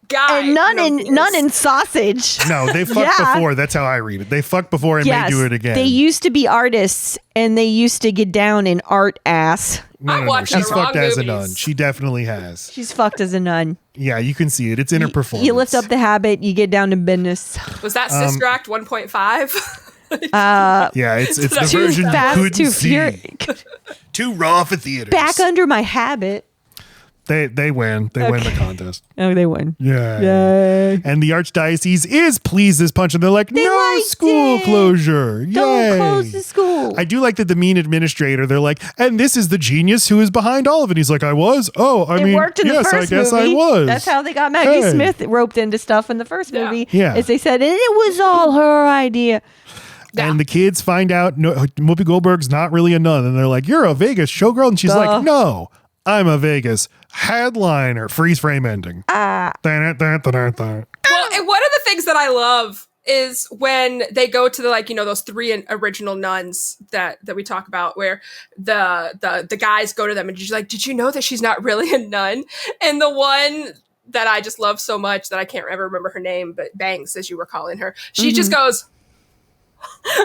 guy. And none in sausage. No, they fucked before. That's how I read it. They fucked before and may do it again. They used to be artists and they used to get down in art ass. No. She's fucked as a movies. nun. She definitely has. She's fucked as a nun. Yeah, you can see it. It's in her performance. You lift up the habit, you get down to business. Was that Sister Act 1.5? Yeah, it's the Too version you fast, couldn't too see. furious. Too raw for theaters. Back under my habit. They win. They win the contest. Oh, they win. Yeah. Yay. And the archdiocese is pleased as punch, and they're like, no liked school it. closure. Yay. Don't close the school. I do like that the mean administrator, they're like, and this is the genius who is behind all of it. He's like, I was? Oh, I mean, worked in yes, the first I guess movie. I was. That's how they got Maggie Hey. Smith roped into stuff in the first movie. Yeah. As they said, and it was all her idea. And the kids find out Whoopi Goldberg's not really a nun. And they're like, you're a Vegas showgirl. And she's like, no, I'm a Vegas headliner. Freeze frame ending. Well, and one of the things that I love is when they go to the those three original nuns that we talk about, where the guys go to them and she's like, did you know that she's not really a nun? And the one that I just love so much that I can't ever remember her name, but Banks, as you were calling her, she just goes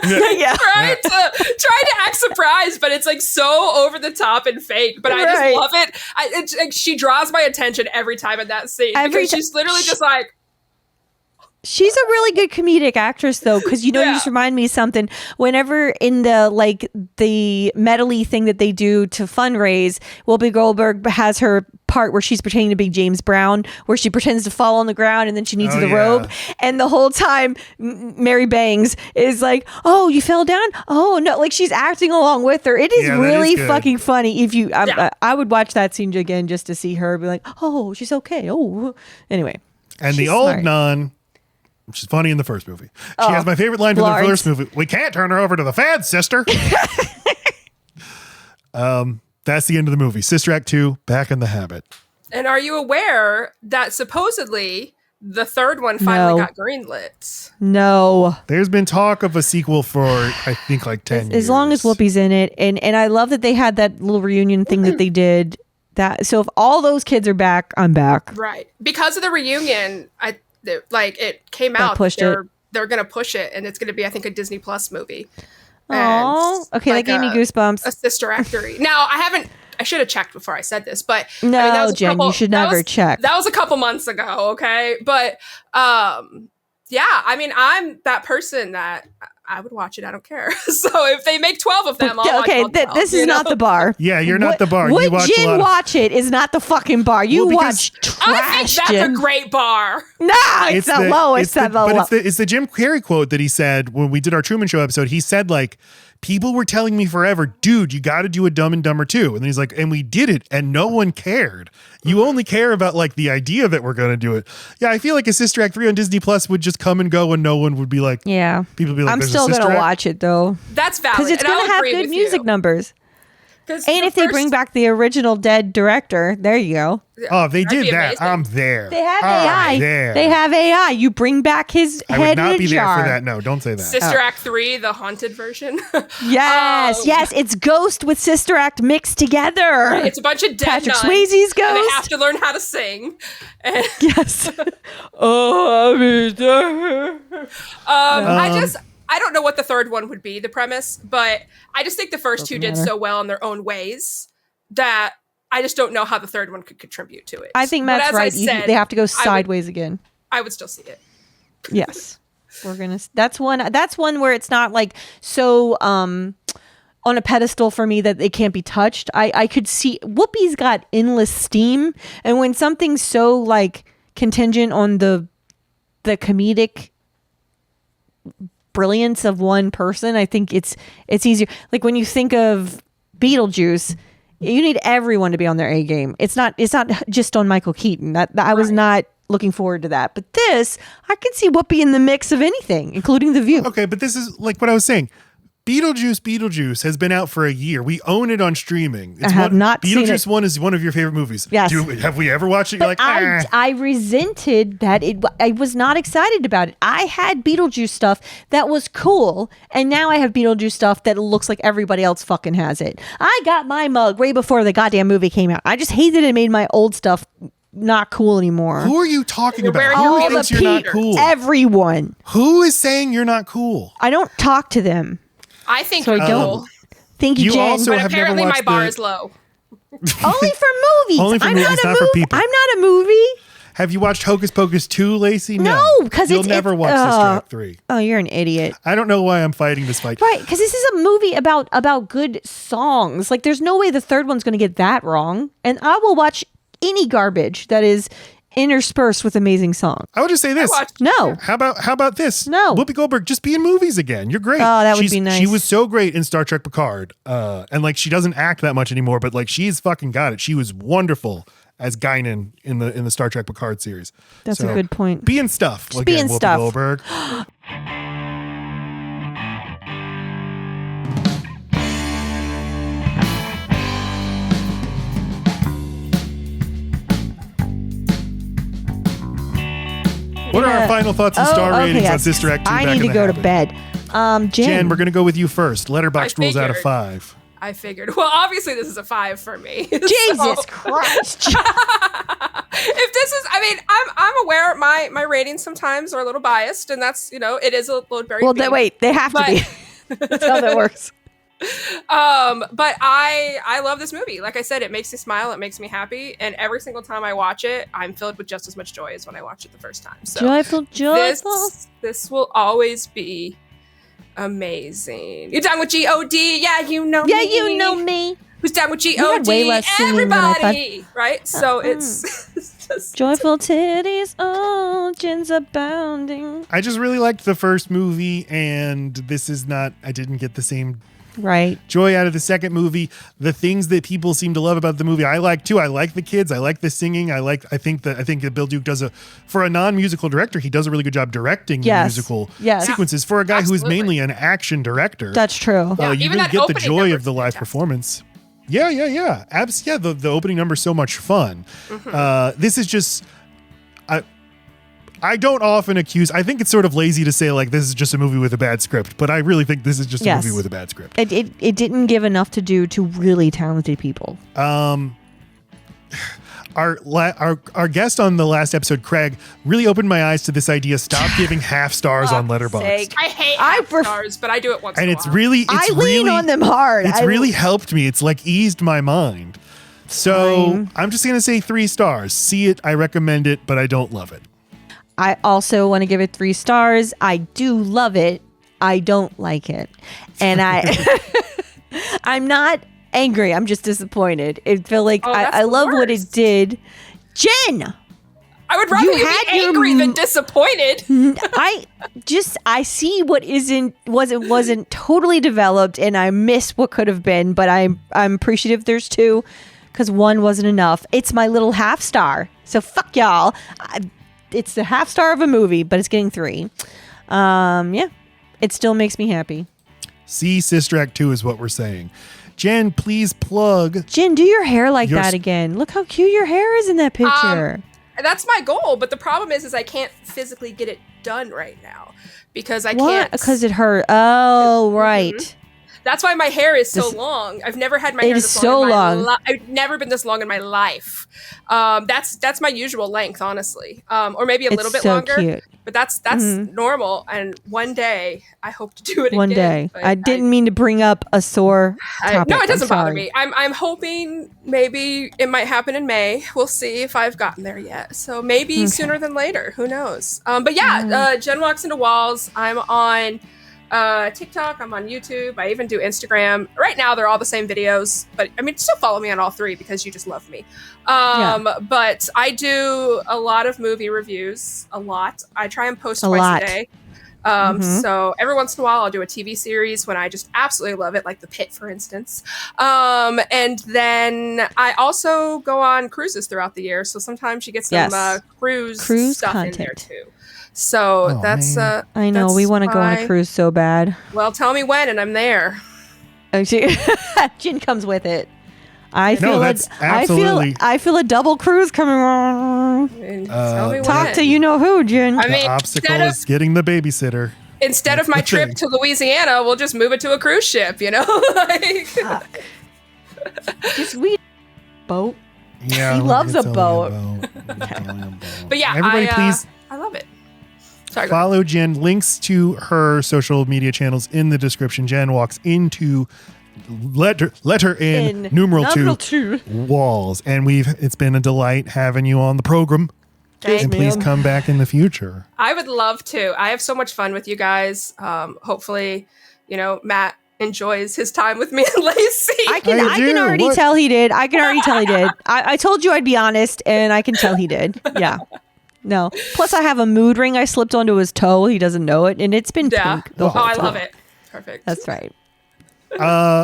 trying to act surprised, but it's like so over the top and fake. But I just love it. It's like she draws my attention every time in that scene because she's literally just like. She's a really good comedic actress, though, because you just remind me of something. Whenever in the medley thing that they do to fundraise, Whoopi Goldberg has her part where she's pretending to be James Brown, where she pretends to fall on the ground and then she needs the robe, and the whole time Mary Bangs is like, "Oh, you fell down? Oh no!" Like she's acting along with her. It is really fucking funny. If you, I would watch that scene again just to see her be like, "Oh, she's okay." Oh, anyway. And the old nun. She's funny in the first movie. She has my favorite line from the first movie. We can't turn her over to the feds, sister. That's the end of the movie. Sister Act 2, back in the habit. And are you aware that supposedly the third one finally got greenlit? No. There's been talk of a sequel for, I think, like 10 years. As long as Whoopi's in it. And I love that they had that little reunion thing that they did. So if all those kids are back, I'm back. Right. Because of the reunion, it came out. They're going to push it, and it's going to be, I think, a Disney Plus movie. Oh, okay, that gave me goosebumps. A Sister Actory. Now, I should have checked before I said this, but no, Jen, you should never check. That was a couple months ago, okay? But I'm that person that I would watch it. I don't care. So if they make 12 of them, I'll watch all 12, this is not the bar. Yeah, you're not the bar. What you watch Jen watch it is not the fucking bar. You watch trash. I think that's a great bar. No, it's the lowest. It's the Jim Carrey quote that he said when we did our Truman Show episode. He said, like, people were telling me forever, dude, you got to do a Dumb and Dumber 2. And then he's like, and we did it, and no one cared. You only care about like the idea that we're going to do it. Yeah, I feel like a Sister Act 3 on Disney Plus would just come and go and no one would be like, people would be like, I'm still going to watch it though. That's valid. Because it's going to have good music numbers. And if they bring back the original dead director, there you go. Oh, they did that. Amazing. I'm there. They have AI. There. They have AI. You bring back his I head would not in a be jar. there for that. No, don't say that. Sister Act 3, the haunted version. Yes, it's Ghost with Sister Act mixed together. It's a bunch of dead Patrick nuns, Swayze's Ghost. and they have to learn how to sing. And Yes. I don't know what the third one would be, the premise, but I just think the first two did so well in their own ways that I just don't know how the third one could contribute to it. I think Matt's right. They have to go sideways again. I would still see it. Yes. That's one where it's not like so on a pedestal for me that it can't be touched. I could see Whoopi's got endless steam, and when something's so like contingent on the comedic brilliance of one person, I think it's easier. Like when you think of Beetlejuice, you need everyone to be on their A game. It's not just on Michael Keaton. I was not looking forward to that. But this, I can see Whoopi in the mix of anything, including The View. Okay, but this is like what I was saying. Beetlejuice has been out for a year. We own it on streaming. I have not seen it. Beetlejuice 1 is one of your favorite movies. Yes. Have we ever watched it? But You're like, I resented that I was not excited about it. I had Beetlejuice stuff that was cool, and now I have Beetlejuice stuff that looks like everybody else fucking has it. I got my mug way before the goddamn movie came out. I just hated it made my old stuff not cool anymore. Who are you talking about? All Who the thinks you're not cool? Everyone. Who is saying you're not cool? I don't talk to them. I think so. I don't. Thank you, you Jen. Also but have apparently never my watched bar is low. Only for movies. Only for movies, not for people. I'm not a movie. Have you watched Hocus Pocus 2, Lacey? No, because you'll never watch Sister Act 3. Oh, you're an idiot. I don't know why I'm fighting this fight. Right, because this is a movie about good songs. Like, there's no way the third one's going to get that wrong. And I will watch any garbage that is interspersed with amazing songs. I would just say this. No. How about this? No. Whoopi Goldberg, just be in movies again. You're great. Oh, that would be nice. She was so great in Star Trek Picard. And like she doesn't act that much anymore, but like she's fucking got it. She was wonderful as Guinan in the Star Trek Picard series. That's a good point. Be in stuff. Just be in Whoopi stuff. Goldberg. What are our final thoughts and star ratings on Sister Act 2? I need to go to bed. Jen, we're going to go with you first. Letterboxd rules out of 5. I figured. Well, obviously this is a 5 for me. Jesus Christ. If this is, I mean, I'm aware my ratings sometimes are a little biased, and that's, it is a little very. Well, wait, they have to be. That's how that works. But I love this movie. Like I said, it makes me smile, it makes me happy, and every single time I watch it, I'm filled with just as much joy as when I watched it the first time. So joyful. This will always be amazing. You're down with G-O-D? Yeah, you know yeah, me. you know me. Who's down with G-O-D? Everybody, right? So it's just joyful titties, oh, Jen's abounding. I just really liked the first movie, and this is not. I didn't get the same. Right. Joy out of the second movie. The things that people seem to love about the movie, I like too. I like the kids. I like the singing. I think that Bill Duke for a non-musical director, he does a really good job directing musical sequences. For a guy who is mainly an action director, that's true. You even really get the joy of the live performance. Yeah. The opening number is so much fun. Mm-hmm. This is just. I don't often accuse. I think it's sort of lazy to say like this is just a movie with a bad script, but I really think this is just a movie with a bad script. It didn't give enough to do to really talented people. Our guest on the last episode, Craig, really opened my eyes to this idea. Stop giving half stars on Letterboxd. I hate half stars, but I do it once in a while. I lean on them hard. It's really helped me. It's like eased my mind. So I'm just going to say 3 stars. See it. I recommend it, but I don't love it. I also want to give it 3 stars. I do love it. I don't like it. And I'm not angry. I'm just disappointed. It feel like I love what it did. Jen! I would rather you be angry than disappointed. I see what wasn't totally developed, and I miss what could have been, but I'm appreciative there's 2 because 1 wasn't enough. It's my little half star. So fuck y'all. It's the half star of a movie, but it's getting 3. It still makes me happy. See Sister Act 2 is what we're saying. Jen, please plug. Jen, do your hair like that again. Look how cute your hair is in that picture. That's my goal, but the problem is I can't physically get it done right now because I can't. Because it hurt. Oh, right. That's why my hair is so long. I've never had my hair is this so long. long. I've never been this long in my life. That's my usual length, honestly, or maybe a little bit so longer. Cute. But that's normal. And one day, I hope to do it One again. day. I didn't mean to bring up a sore topic. No, it doesn't I'm bother sorry. me. I'm hoping maybe it might happen in May. We'll see if I've gotten there yet. So maybe sooner than later. Who knows? But yeah, Jen Walks Into Walls. I'm on TikTok. I'm on YouTube. I even do Instagram. Right now, they're all the same videos. But I mean, still follow me on all three because you just love me. But I do a lot of movie reviews. A lot. I try and post twice a day. So every once in a while I'll do a TV series when I just absolutely love it, like The Pit, for instance. And then I also go on cruises throughout the year. So sometimes you get some cruise stuff content in there too. So that's I know we want to go on a cruise so bad. Well, tell me when and I'm there. Jen comes with it. I feel a double cruise coming on. Tell me Talk when. to you know who, Jen. I mean, the obstacle is getting the babysitter. Instead of my trip to Louisiana, we'll just move it to a cruise ship, you know? Just we boat. Yeah, He loves a boat. But yeah, everybody please I love it. Sorry, go follow Jen. Links to her social media channels in the description. Jen walks into letter in numeral two walls, and it's been a delight having you on the program. Thanks, and please come back in the future. I would love to. I have so much fun with you guys. Hopefully, Matt enjoys his time with me and Lacey. I can already tell he did. I told you I'd be honest, and I can tell he did. Yeah. No. Plus, I have a mood ring I slipped onto his toe. He doesn't know it, and it's been pink the whole time. I love it. Perfect. That's right.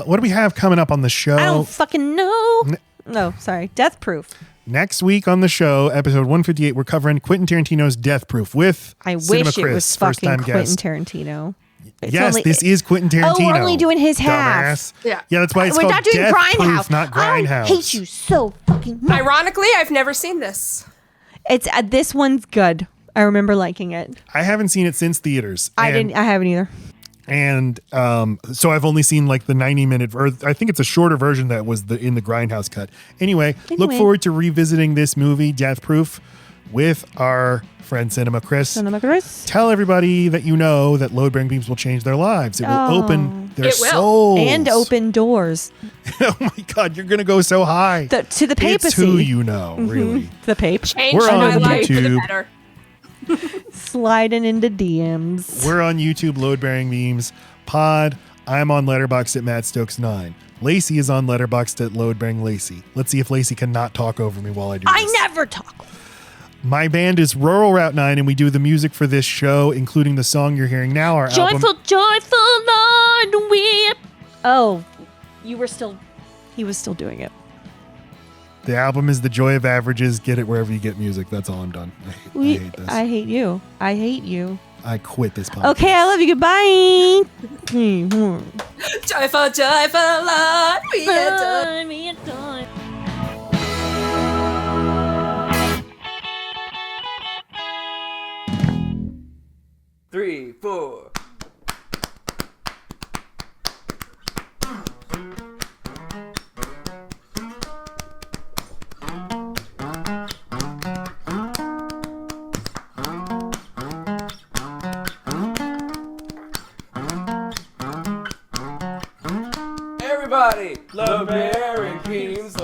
What do we have coming up on the show? I don't fucking know. No, sorry. Death Proof. Next week on the show, episode 158, we're covering Quentin Tarantino's Death Proof with I Cinema wish it Chris, was fucking first-time Quentin guest. Tarantino. This is Quentin Tarantino. Oh, we're only doing his half. Dumbass. Yeah. Yeah, that's why it's We're called not doing Death Grindhouse. Proof, not Grindhouse. I hate you so fucking much. Ironically, I've never seen this. It's this one's good. I remember liking it. I haven't seen it since theaters. I haven't either. And so I've only seen like the 90-minute, or I think it's a shorter version that was in the Grindhouse cut. Anyway, look forward to revisiting this movie, Death Proof, with our friend Cinema Chris. Tell everybody that you know that load-bearing beams will change their lives. It will open their souls. And open doors. Oh my God, you're going to go so high. To the papacy. It's who you know, really. The pape. Changed my life for the YouTube. better. Sliding into DMs. We're on YouTube, Load Bearing Memes Pod. I'm on Letterboxd at Matt Stokes 9. Lacey is on Letterboxd at Load Bearing Lacey. Let's see if Lacey can not talk over me while I do this. I never talk. My band is Rural Route 9, and we do the music for this show, including the song you're hearing now. Our album. Joyful Lord, we. Oh, he was still doing it. The album is The Joy of Averages. Get it wherever you get music. That's all I'm done. I hate this. I hate you. I hate you. I quit this podcast. Okay, I love you. Goodbye. Joyful, joyful Lord, we adore. Three, four. Everybody, love bearing kings.